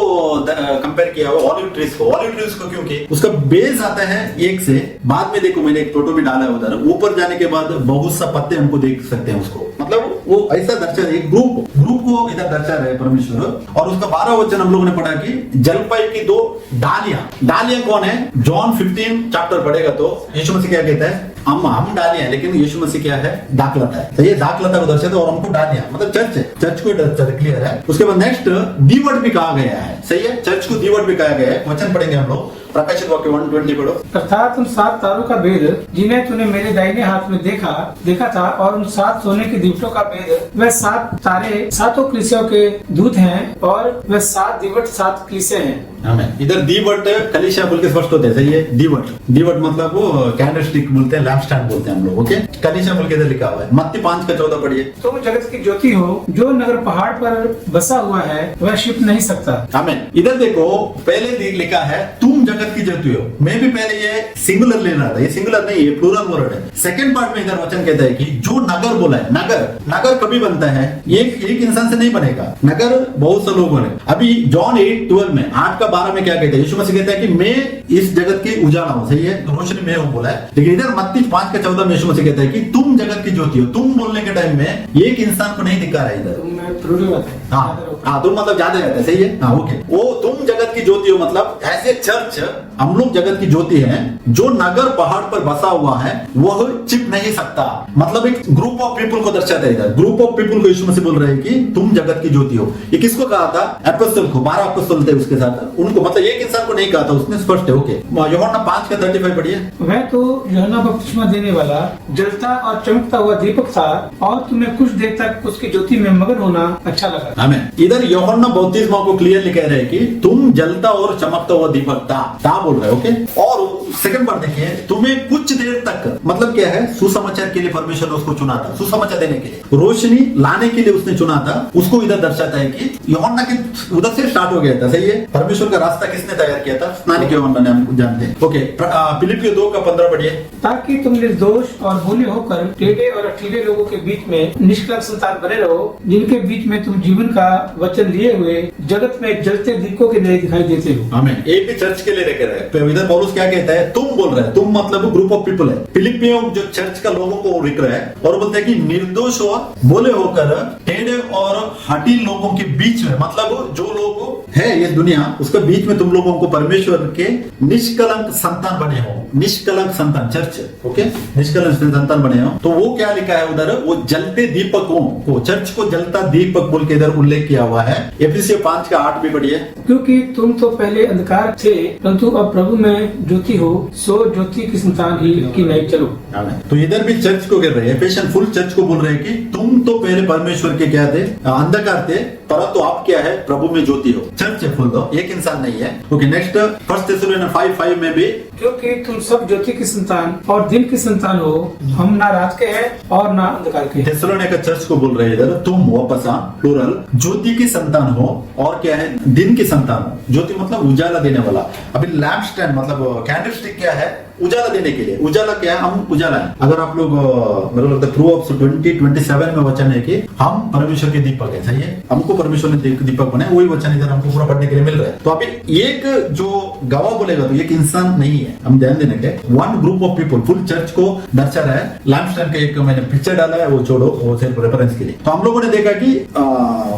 कंपेयर किया हुआ? ऑलिव ट्रीज को। ऑलिव ट्रीज को क्योंकि उसका बेस आता है एक से, बाद में देखो मैंने एक फोटो भी डाला है उधर, ऊपर जाने के बाद बहुत सा पत्ते हमको देख सकते हैं उसको, मतलब वो ऐसा दर्शा है, एक ग्रुप को इधर दर्शा रहे परमेश्वर। और उसका 12 वचन हम लोगों ने पढ़ा कि जलपाई की दो डालियां कौन है? जॉन 15 चैप्टर पढ़ेगा तो यीशु मसीह क्या कहता है, हम डालियां हैं, लेकिन यीशु मसीह क्या है? दाखलता है। तो ये दाखलता को दर्शाता है और हमको डालियां मतलब चर्च है, चर्च को दर्शाता, क्लियर है। उसके बाद नेक्स्ट दीवट भी कहा गया है, सही है, चर्च को दीवट भी कहा गया है। वचन पढ़ेंगे हम लोग, प्रकाशित वाक्य 1:20 पढ़ो। अर्थात उन 7 तारों का भेद जिन्हें तूने मेरे दाहिने हाथ में देखा था, और उन 7 सोने की दीवटों का भेद, वह 7 तारे 7 कलीसियाओं के दूत हैं, और वह 7 दीवट 7 कलीसियां हैं। हमें इधर दीवट कलीसिया बोल के स्पष्ट होते हैं, सही है। दीवट मतलब वो कैंडलस्टिक बोलते हैं, लैम्प स्टैंड बोलते हैं हम लोग, ओके। कलीसिया बोल के इधर लिखा हुआ है। मत्ती 5 का 14 पढ़िए। तुम जगत की ज्योति हो, जो नगर पहाड़ पर बसा हुआ है वह छिप नहीं सकता। हमें इधर देखो, पहले लिखा है तुम जगत की ज्योति हो। मैं भी पहले ये सिंगुलर ले रहा था, ये सिंगुलर नहीं है, प्लूरल वर्ड है। सेकंड पार्ट में इधर वचन कहता है कि जो नगर बोला है, नगर कभी बनता है? एक इंसान से नहीं बनेगा नगर, बहुत से लोग बने। अभी जॉन 8:12 में 8:12 में क्या कहते हैं? यीशु मसीह कहता है कि मैं इस जगत की उजाला हूं, सही है, रोशनी मैं हूं बोला है। लेकिन इधर मत्ती 5:14 में यीशु मसीह कहता है कि तुम जगत की ज्योति हो। तुम बोलने के टाइम में एक इंसान को नहीं दिखा रहा है इधर। हाँ, तुम मतलब ज्यादा रहता है, सही है, हाँ, ओके। वो तुम जगत की ज्योति हो मतलब ऐसे चर्च, हम लोग जगत की ज्योति हैं। जो नगर पहाड़ पर बसा हुआ है वह छिप नहीं सकता, मतलब एक ग्रुप ऑफ पीपल को दर्शाता है। इधर ग्रुप ऑफ पीपल को यीशु मसीह बोल रहे हैं कि तुम जगत की ज्योति हो। ये किसको कहा था? एपोस्टल को। 12 अपोस्तल थे उसके साथ, उनको, मतलब एक इंसान को नहीं कहा था उसने, स्पष्ट है, ओके। यूहन्ना 5:35 पढ़िए। वह तो यूहन्ना बपतिस्मा देने वाला जलता और चमकता हुआ दीपक था, और तुम्हें कुछ देर तक उसकी ज्योति में मगन होना अच्छा लगा। हमें इधर यूहन्ना बपतिस्मा को क्लियरली कह रहे हैं कि तुम जलता और चमकता हुआ दीपक था बोल रहे, ओके। और सेकंड पार्ट देखिए, तुम्हें कुछ देर तक, मतलब क्या है? सुसमाचार के लिए परमेश्वर ने उसको चुना था, सुसमाचार देने के लिए, रोशनी लाने के लिए उसने चुना था। उसको इधर दर्शाता है कि यूहन्ना के उधर से स्टार्ट हो गया था, सही है। परमेश्वर का रास्ता किसने तैयार किया था? स्नानिक यूहन्ना ने, हम जानते हैं, ओके। फिलिप्पियों 2:15 पढ़िए। ताकि तुम निर्दोष और भोले होकर टेढ़े और अठीले लोगों के बीच में निष्कलंक संतान बने रहो, जिनके बीच में तुम जीवन का वचन लिए हुए जगत में जलते दीपकों के लिए दिखाई देते हो। हमें एक भी चर्च के लिए लेकर है। इधर पौलुस क्या कहता है? तुम बोल रहे हैं, तुम मतलब ग्रुप ऑफ पीपल है। फिलिप्पियों जो चर्च का लोगों को लिख रहा है, और बोलते हैं कि निर्दोष और भोले होकर टेढ़े और हठी लोगों के बीच में, मतलब जो लोग है ये दुनिया, उसके बीच में तुम लोगों को परमेश्वर के निष्कलंक संतान बने हो। निष्कलंक संतान, चर्च, ओके, निष्कलंक संतान बने हो। तो वो क्या लिखा है उधर? वो जलते दीपकों को, चर्च को जलता दीपक बोल के इधर उल्लेख किया हुआ है। एफिसियों 5:8 भी पढ़िए। क्योंकि तुम तो पहले अंधकार थे, परंतु अब प्रभु में ज्योति हो, सो ज्योति की संतान ही की नहीं चलो। तो इधर भी चर्च को कह रहे हैं, एफिशिएंट फुल चर्च को बोल रहे हैं कि तुम तो पहले परमेश्वर के क्या थे? अंधकार थे, परंतु आप क्या है? प्रभु में ज्योति हो। चर्च है फुल, दो एक इंसान नहीं है, ओके। नेक्स्ट 1 थिस्सलुनीसियों 5:5 में भी, क्योंकि तुम सब ज्योति की संतान और दिन की संतान हो, हम ना रात के हैं और ना अंधकार के। थिस्सलुनीसियों का चर्च को बोल रहे हैं इधर, तुम वापस प्लूरल ज्योति की संतान हो, और क्या है? दिन की संतान हो। ज्योति मतलब उजाला देने वाला। अभी लैम्प स्टैंड मतलब कैंडलस्टिक क्या है? उजाला देने के लिए। उजाला क्या है? हम उजाला है। अगर आप लोग, मेरे को लगता है प्रूफ 20:27 में वचन है कि हम परमेश्वर के दीपक है, सही है, हमको परमेश्वर ने दीपक बनाए। वही वचन इधर हमको पूरा पढ़ने के लिए मिल रहा है। तो अभी एक जो गवाह बोलेगा तो एक इंसान नहीं है, हम ध्यान देने के, one group of people, full church को दर्शा रहा है। लैम्प स्टैंड का एक मैंने पिक्चर डाला है, वो छोड़ो, वो सिर्फ रेफरेंस के लिए। तो हम लोगों ने देखा कि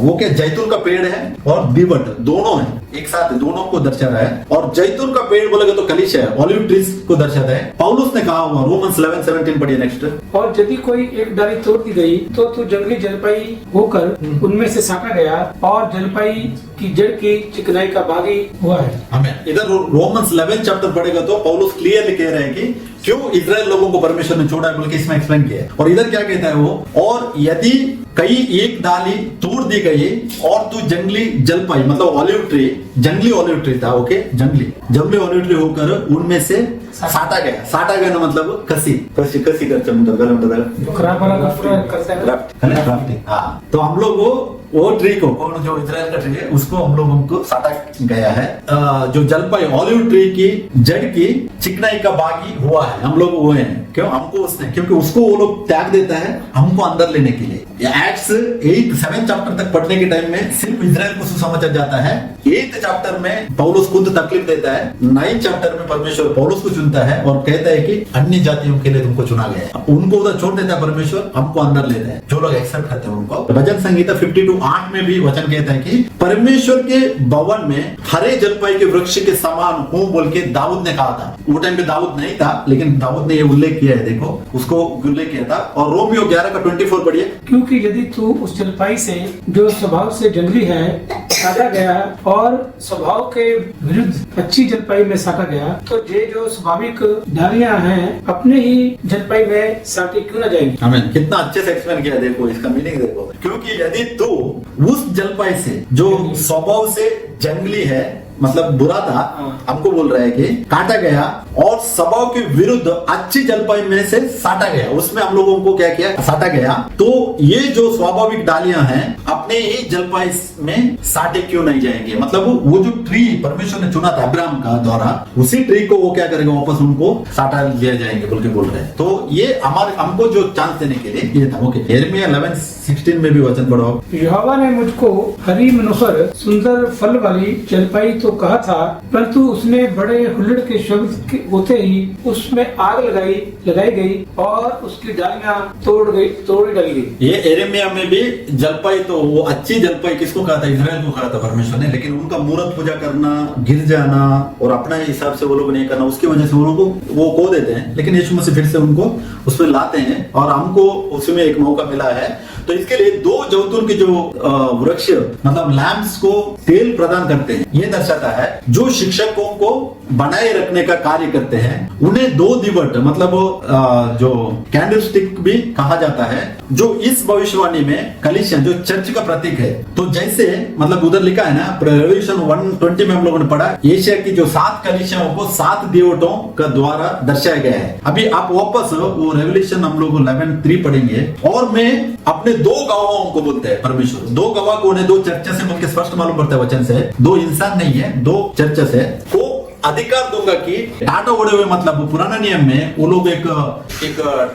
वो क्या जैतून का पेड़ है और दीवट दोनों है, एक साथ दोनों को दर्शा रहा है। और जैतून का पेड़ बोलेगा तो कलीसिया है, ऑलिव ट्रीज को दर्शाता है। पौलुस ने कहा हुआ रोमन्स 11:17 पढ़िए नेक्स्ट। और यदि कोई एक डाली तोड़ दी गई तो तू जंगली जलपाई होकर उनमें से साटा गया, और जलपाई कि जड़ की चिकनाई का भागी हुआ है। हमें इधर रोमन्स 11 चैप्टर पढ़ेगा तो पौलुस क्लियरली कह रहे हैं कि क्यों इजराइल लोगों को परमेश्वर ने छोड़ा है बोल के इसमें एक्सप्लेन किया है। और इधर क्या कहता है वो, और यदि कई एक डाली तोड़ दी गई और तू जंगली जलपाई मतलब ऑलिव ट्री, जंगली ऑलिव ट्री था, ओके, जंगली ऑलिव ट्री होकर उनमें से साटा गया ना मतलब कसी करते मतलब खराब वाला करता है। हाँ, तो हम लोग वो ट्री को, कौन जो इजराइल का ट्री है उसको हम लोग हमको साटा गया है। जो जलपाई ऑलिव ट्री की जड़ की चिकनाई का बागी हुआ है, हम लोग वो हैं। क्यों हमको उसने, क्योंकि उसको वो लोग त्याग देता है हमको अंदर लेने के लिए। एक्ट्स 7 चैप्टर तक पढ़ने के टाइम में सिर्फ इजराइल को सुसमाचार जाता है। 8 चैप्टर में पौलुस खुद तकलीफ देता है। 9 चैप्टर में परमेश्वर पौलुस को चुनता है और कहता है कि अन्य जातियों के लिए तुमको चुना गया है। उनको उधर छोड़ देता है परमेश्वर, हमको अंदर लेता है जो लोग एक्सेप्ट करते हैं उनको। भजन संगीता 52:8 में भी वचन कहता है कि परमेश्वर के भवन में हरे जलपाई के वृक्ष के समान हूं बोल के दाऊद ने कहा था। वो टाइम पे दाऊद नहीं था, लेकिन दाऊद ने ये उल्लेख किया है, देखो उसको उल्लेख किया था। और रोमियो 11:24 पढ़िए। क्योंकि यदि तू उस जलपाई से जो स्वभाव से जंगली है साटा गया और स्वभाव के विरुद्ध अच्छी जलपाई में साटा गया, तो ये जो स्वाभाविक डालियां हैं अपने ही जलपाई में साटी क्यों न जाएंगी। हमें कितना अच्छे से एक्सप्लेन किया, देखो इसका मीनिंग देखो। क्योंकि यदि तू उस जलपाई से जो स्वभाव से जंगली है मतलब बुरा था, हमको बोल रहा है कि काटा गया और स्वभाव के विरुद्ध अच्छी जलपाई में से साटा गया, उसमें हम लोगों को क्या किया, साटा गया। तो ये जो स्वाभाविक डालियां हैं अपने ही जलपाई में साटे क्यों नहीं जाएंगे। मतलब वो जो ट्री परमेश्वर ने चुना था अब्राहम का द्वारा, उसी ट्री को वो क्या करेगा, वापस उनको साटा दिया जाएंगे बोल के बोल रहे हैं। तो ये हमारे हमको जो चांस देने के लिए ये था। ओके, यिर्मयाह 11:16 में भी वचन पढ़ो। यहोवा ने मुझको हरी मनोहर सुंदर फल वाली जलपाई तो कहा था, परंतु उसने बड़े हुल्लड़ के शब्द होते ही उसमें आग लगाई गई और उसकी डालियां तोड़ डाली गई। ये यिर्मयाह में भी जलपाई, तो वो अच्छी जलपाई किसको कहा था, इजराइल को कहा था परमेश्वर ने। लेकिन उनका मूर्त पूजा करना, गिर जाना और अपना हिसाब से वो लोग नहीं करना, उसकी वजह से वो लोग वो खो देते हैं। लेकिन यीशु मसीह फिर से उनको उसमें लाते हैं और हमको उसमें एक मौका मिला है। तो इसके लिए 2 जैतून के जो वृक्ष मतलब लैम्प्स को तेल प्रदान करते हैं, ये दर्शाता है जो शिक्षकों को बनाए रखने का कार्य करते हैं उन्हें 2 दिवट मतलब जो कैंडल स्टिक भी कहा जाता है, जो इस भविष्यवाणी में कलीसिया जो चर्च का प्रतीक है। तो जैसे मतलब उधर लिखा है ना, रेवल्यूशन 1:20 में हम लोगों ने पढ़ा, एशिया की जो 7 कलीसियाओं को 7 दिवटों का द्वारा दर्शाया गया है। अभी आप वापस वो रेवल्यूशन हम लोग 11:3 पढ़ेंगे। और मैं अपने 2 गवाहों को बोलते हैं परमेश्वर, 2 गवाह को उन्हें 2 चर्चा से मुझे स्पष्ट मालूम पड़ता है वचन से, 2 इंसान नहीं है, 2 चर्चा से को अधिकार दूंगा कि टाटा ओढ़े हुए मतलब पुराना नियम में वो लोग एक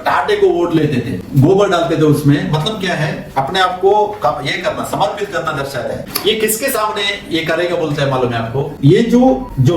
टाटे को ओढ़ लेते थे, गोबर डालते थे उसमें। मतलब क्या है, अपने आप को ये करना, समर्पित करना दर्शाता है। ये किसके सामने ये करेगा बोलता है मालूम है आपको, ये जो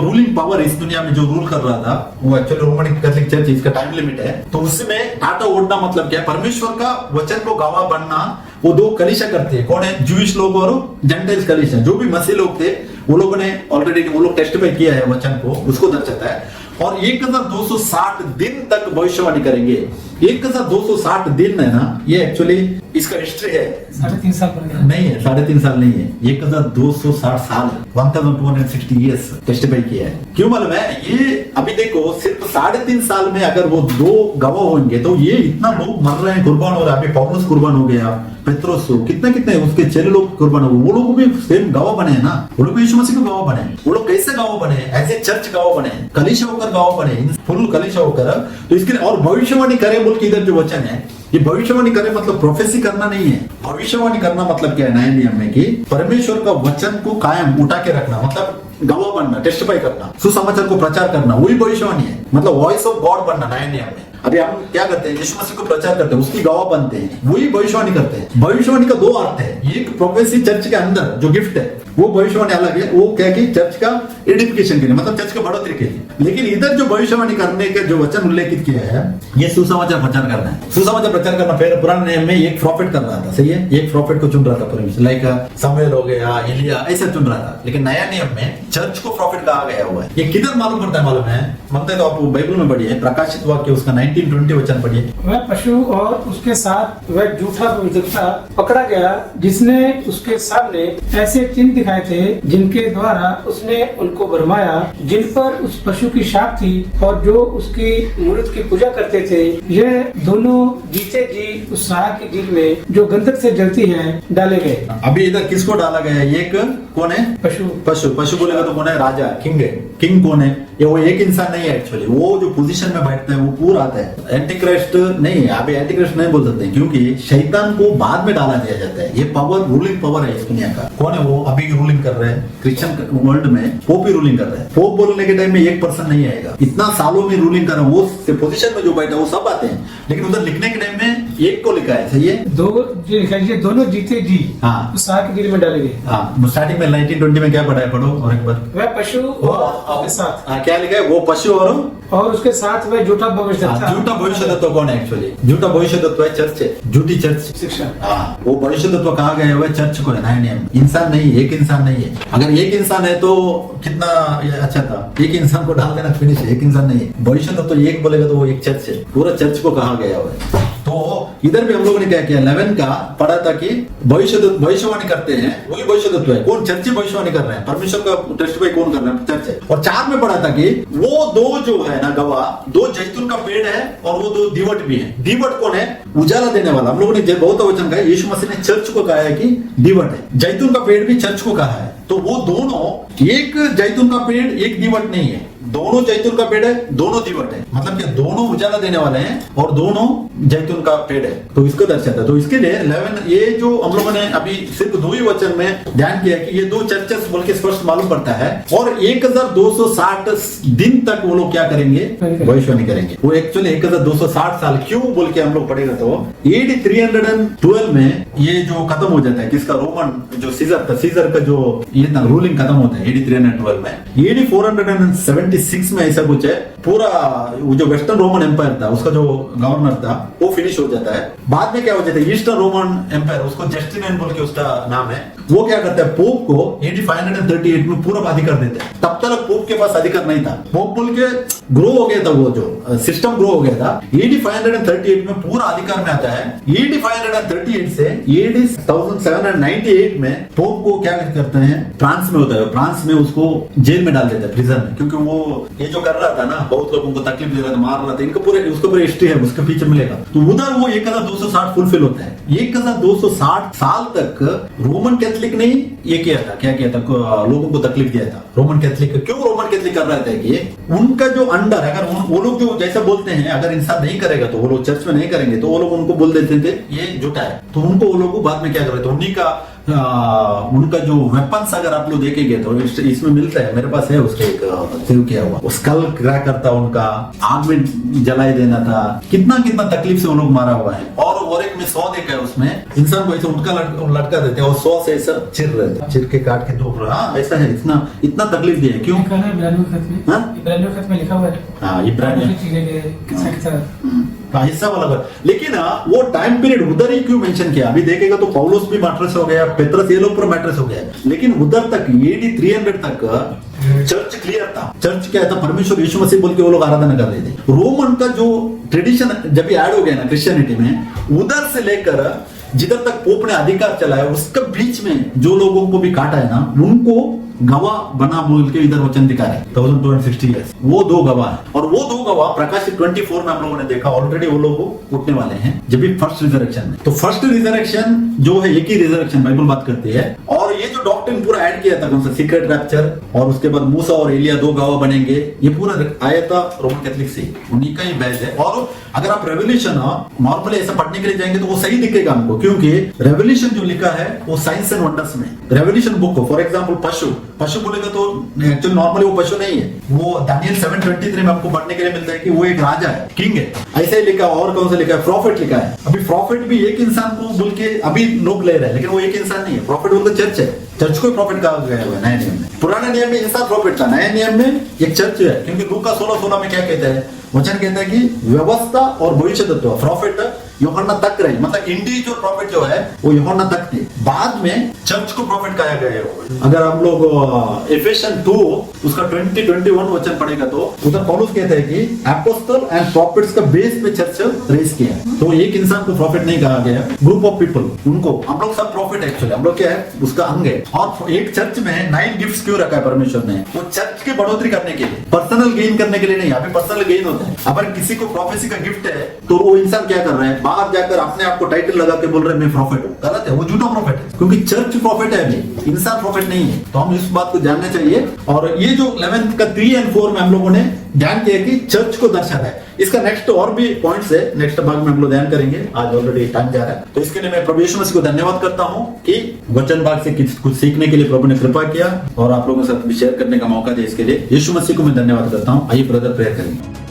रूलिंग पावर इस दुनिया में जो रूल कर रहा था वो एक्चुअली रोमन कैथोलिक चर्च, इसका टाइम लिमिट है। तो उसमें टाटा ओढ़ना मतलब क्या है, परमेश्वर का वचन को गवाह बनना। वो 2 कलीसिया करते हैं, कौन है, ज्यूइश लोग और जेंटाइल्स कलीसिया। जो भी मसीह लोग थे वो लोगों ने ऑलरेडी वो लोग टेस्टिफाई किया है वचन को, उसको दर्शाता है। और 1260 दिन तक भविष्यवाणी करेंगे। 1260 दिन है ना, ये एक्चुअली इसका हिस्ट्री है। 3.5 साल नहीं है, 3.5 साल नहीं है, 1260 साल, 1260 ईयर्स टेस्टिफाई किया है। क्यों मालूम है, ये अभी देखो सिर्फ 3.5 साल में अगर वो 2 गवाह होंगे तो ये इतना लोग मर रहे हैं, कुर्बान हो रहा है। अभी पौलुस कुर्बान हो गया, पेत्रोस कितने उसके चेले लोग कुर्बान हो गए, वो लोग भी सेम गवाह बने हैं ना। वो लोग यीशु मसीह के गवाह बने। वो लोग कैसे गवाह बने, एज ए चर्च गवाह बने, कलीसिया होकर गवाह बने, फुल कलीसिया होकर। तो इसके लिए और भविष्यवाणी करे बोल के इधर जो वचन है, ये भविष्यवाणी करे मतलब प्रोफेसी करना नहीं है। भविष्यवाणी करना मतलब क्या है, नए नियम में कि परमेश्वर का वचन को कायम उठा के रखना, मतलब गवाह बनना, टेस्टिफाई करना, सुसमाचार को प्रचार करना, वही भविष्यवाणी है। मतलब वॉइस ऑफ गॉड बनना नए नियम में। अभी हम क्या करते हैं, यीशु मसीह को प्रचार करते हैं, उसकी गवाह बनते हैं, वही भविष्यवाणी करते हैं। भविष्यवाणी का 2 अर्थ है, एक प्रोफेसी चर्च के अंदर जो गिफ्ट है वो भविष्यवाणी अलग है, वो क्या कि चर्च का एडिफिकेशन के लिए, मतलब चर्च के बढ़ोतरी के लिए। लेकिन इधर जो भविष्यवाणी करने के जो वचन उल्लेखित किया है, ये सुसमाचार प्रचार करना है। सुसमाचार प्रचार करना फिर पुराने नियम में एक प्रॉफिट कर रहा था, सही है, एक प्रॉफिट को चुन रहा था परमेश्वर, लाइक शमूएल हो गया, एलिया, ऐसा चुन रहा था। लेकिन नया नियम में चर्च को प्रॉफिट कहा गया हुआ है। ये किधर मालूम पड़ता है मालूम है, मतलब तो आप बाइबल में पढ़िए, प्रकाशित वाक्य उसका 9 19-20 वचन पढ़िए। वह पशु और उसके साथ वह झूठा भविष्यद्वक्ता पकड़ा गया, जिसने उसके सामने ऐसे चिन्ह दिखाए थे जिनके द्वारा उसने उनको भरमाया, जिन पर उस पशु की छाप थी और जो उसकी मूर्त की पूजा करते थे। यह दोनों जीते जी उस साग की झील में जो गंधक से जलती है डाले गए। अभी इधर किसको डाला गया है? एक कौन है? पशु। पशु पशु बोलेगा तो कौन है? राजा, किंग है। किंग कौन है? ये वो एक इंसान नहीं है एक्चुअली, वो जो पोजीशन में बैठता है वो पूरा आता है। एंटीक्राइस्ट नहीं है, अभी एंटीक्राइस्ट नहीं बोल सकते क्योंकि शैतान को बाद में डाला दिया जाता है। ये पावर रूलिंग पावर है इस दुनिया का। कौन है वो? अभी रूलिंग कर रहे हैं क्रिश्चियन वर्ल्ड में, पोप ही रूलिंग कर रहे हैं। पोप बोलने के टाइम में एक पर्सन नहीं आएगा, इतना सालों में रूलिंग कर रहा है। वो पोजीशन में जो बैठा है वो सब आते हैं, लेकिन उधर लिखने के टाइम में एक को लिखा है। सही है, ये दोनों जीते जी हाँ उस साग की झील में डाले गए। हाँ, स्टार्टिंग में 19-20 में क्या पढ़ा है? पढ़ो और एक बार। वह पशु और उसके साथ, क्या लिखा है? वो पशु और उसके साथ वह झूठा भविष्यद्वक्ता। झूठा भविष्यद्वक्ता कौन है एक्चुअली? झूठा भविष्यद्वक्ता है चर्च है, झूठी चर्च शिक्षा। हाँ, वो भविष्यद्वक्ता कहा गया है चर्च को है, नया नियम। इंसान नहीं, एक इंसान नहीं है। अगर एक इंसान है तो कितना अच्छा था, एक इंसान को डाल देना फिनिश है। एक इंसान नहीं है, भविष्यद्वक्ता तो एक बोलेगा तो वो एक चर्च है, पूरा चर्च को कहा गया है। तो इधर भी हम लोगों ने क्या किया? 11 का पढ़ा था कि भविष्यवाणी करते हैं, वही भविष्यद्वक्ता है। कौन? चर्च भविष्यवाणी कर रहे हैं, परमेश्वर का टेस्टिफाई कौन कर रहे हैं? चर्च है। और 4 में पढ़ा था कि वो दो जो है ना गवाह, 2 जैतून का पेड़ है और वो 2 दीवट भी है। दीवट कौन है? उजाला देने वाला। हम लोगों ने बहुत वचन कहा, यीशु मसीह ने चर्च को कहा है कि दीवट है। जैतून का पेड़ भी चर्च को कहा है। तो वो दोनों, एक जैतून का पेड़ एक दीवट नहीं है, दोनों जैतून का पेड़ है, दोनों दीवट है। मतलब कि दोनों उजाला देने वाले हैं और दोनों जैतून का पेड़ है। तो इसको दर्शाता है। तो इसके लिए 11 ये जो हम लोगों ने अभी सिर्फ 2 ही वचन में ध्यान किया कि ये 2 चर्चेस बोल के स्पष्ट मालूम पड़ता है। और 1260 दिन तक वो लोग क्या करेंगे? भविष्यवाणी करेंगे। वो एक्चुअली 1260 साल क्यों बोल के हम लोग पढ़ेगा तो AD 312 में ये जो खत्म हो जाता है, किसका? रोमन जो सीजर था, सीजर का जो ये था रूलिंग खत्म होता है AD 312 में। AD 476 में ऐसा कुछ है, पूरा जो वेस्टर्न रोमन एम्पायर था उसका जो गवर्नर था वो फिनिश हो जाता है। बाद में क्या हो जाता है? ईस्टर्न रोमन एम्पायर, उसको जस्टिनियन बोल के उसका नाम है, वो क्या करता है? पोप को AD 538 में पूरा अधिकार देता है। तब तक पोप के पास अधिकार नहीं था। पोप बोल के ग्रो हो गया था, वो जो सिस्टम ग्रो हो गया था। AD 538 में पूरा अधिकार में आता है। AD 538 से AD 1798 में पोप को क्या करते हैं? फ्रांस में होता है, फ्रांस में उसको जेल में डाल देता है, प्रिजन में, क्योंकि वो ये जो कर रहा था ना, बहुत लोगों को तकलीफ दे रहा था, मार रहा था। इनका पूरे उसके पूरे हिस्ट्री है, उसके पीछे मिलेगा। तो उधर वो 1260 फुलफिल होता है। 1260 साल तक रोमन कैथोलिक ने ये किया था, क्या किया था? लोगों को तकलीफ दिया था। रोमन कैथोलिक क्यों रोमन कैथोलिक कर रहा था कि उनका जो अंडर, अगर वो लोग जो जैसा बोलते हैं, अगर इंसान नहीं करेगा तो वो लोग चर्च में नहीं करेंगे, तो वो लोग उनको बोल देते थे ये झूठा है। तो उनको वो लोग बाद में क्या कर रहे थे? उन्हीं का उनका जो वेपन्स अगर आप लोग देखेंगे तो इसमें मिलता है, मेरे पास है उसके एक सेव किया हुआ। स्कल क्रैक करता उनका, आग में जलाए देना था, कितना कितना तकलीफ से वो लोग मारा हुआ है। और एक में 100 देखा है, उसमें इंसान को ऐसे उनका लटका देते हैं और 100 से ऐसा चिर रहे थे, चिर के काट के धोप रहा। हाँ ऐसा है, इतना तकलीफ दिया है। क्यों? इब्रानियों खत में लिखा हुआ है। हाँ इब्रानियों हिस्सा वाला। लेकिन वो टाइम पीरियड उधर ही क्यों मेंशन किया? अभी देखेगा तो पौलुस भी मैट्रेस हो गया, पेत्रस, ये लोग पूरा मैट्रेस हो गया, लेकिन उधर तक AD 300 तक चर्च क्लियर था। चर्च क्या था? परमेश्वर यीशु मसीह बोल के वो लोग आराधना कर रहे थे। रोमन का जो ट्रेडिशन जब भी ऐड हो गया ना क्रिश्चियनिटी में, उधर से लेकर जिधर तक पोप ने अधिकार चलाया, उसके बीच में जो लोगों को भी काटा है ना, उनको गवाह बना बोल के इधर वचन दिखा रहे 1260 ईयर्स। वो 2 गवाह है, और वो 2 गवाह प्रकाशित 24 में हम लोगों ने देखा ऑलरेडी वो लोग उठने वाले हैं जब भी फर्स्ट रिजरेक्शन में। तो फर्स्ट रिजरेक्शन जो है, एक ही रिजरेक्शन बाइबल बात करती है। और ये जो डॉक्ट्रिन पूरा ऐड किया था कौन सा? सीक्रेट रैप्चर, और उसके बाद मूसा और एलिया 2 गवाह बनेंगे, ये पूरा आया था रोमन कैथोलिक से, उन्हीं का ही बैच है। और अगर आप रेवोल्यूशन नॉर्मली ऐसा पढ़ने के लिए जाएंगे तो वो सही दिखेगा हमको, क्योंकि रेवोल्यूशन जो लिखा है वो साइंस एंड वंडर्स में, रेवोल्यूशन बुक को। फॉर एग्जांपल पशु बोलेगा तो एक्चुअली नॉर्मली वो पशु नहीं है, वो दानियल 7:23 में आपको पढ़ने के लिए मिलता है कि वो एक राजा है, किंग है। ऐसा ही लिखा। और कौन सा लिखा है? प्रॉफिट लिखा है। अभी प्रॉफिट भी एक इंसान को बोल के अभी लोग ले रहे हैं, लेकिन वो एक इंसान नहीं है। प्रॉफिट बोलते चर्च है, चर्च को प्रॉफिट कहा गया है नए नियम में। पुराने नियम में इंसान प्रॉफिट था, नए नियम में एक चर्च है। क्योंकि लूका 16:16 में क्या कहता है? वचन कहता है कि व्यवस्था और भविष्यद्वक्ता, प्रॉफिट यूहन्ना तक रही, मतलब इंडिविजुअल प्रॉफिट जो है वो यूहन्ना तक थे। बाद में चर्च को प्रॉफिट कहा गया है। अगर हम लोग एफेसियंस 2 उसका 20-21 वचन पढ़ेगा तो उधर पौलुस कहते हैं कि एपोस्टल एंड प्रॉफिट्स का बेस पे चर्च रेस किया है। तो एक इंसान को प्रॉफिट नहीं कहा गया, ग्रुप ऑफ पीपल, उनको हम लोग सब प्रॉफिट एक्चुअली, हम लोग क्या है उसका अंग है। और एक चर्च में 9 गिफ्ट्स क्यों रखा है परमेश्वर ने? वो चर्च की बढ़ोतरी करने के लिए, पर्सनल गेन करने के लिए नहीं। अभी पर्सनल गेन होता है, अगर किसी को प्रोफेसी का गिफ्ट है तो वो इंसान क्या कर रहा है, बाहर जाकर अपने आप को टाइटल लगा के बोल रहे हैं मैं प्रॉफिट हूँ, गलत है, वो झूठा प्रॉफिट है, क्योंकि चर्च प्रॉफिट है, अभी इंसान प्रॉफिट नहीं है। तो हम इस बात को जानना चाहिए। और ये जो 11th का 3 और 4 में हम लोगों ने ध्यान किया कि चर्च को दर्शाता है। इसका नेक्स्ट और भी पॉइंट्स है, नेक्स्ट भाग में हम लोग ध्यान करेंगे, आज ऑलरेडी टाइम जा रहा है। तो इसके लिए मैं प्रभु यीशु मसीह को धन्यवाद करता हूँ कि वचन भाग से कुछ सीखने के लिए प्रभु ने कृपा किया और आप लोगों के साथ शेयर करने का मौका दिया। इसके लिए यीशु मसीह को मैं धन्यवाद करता हूँ। आइए ब्रदर प्रेयर करेंगे।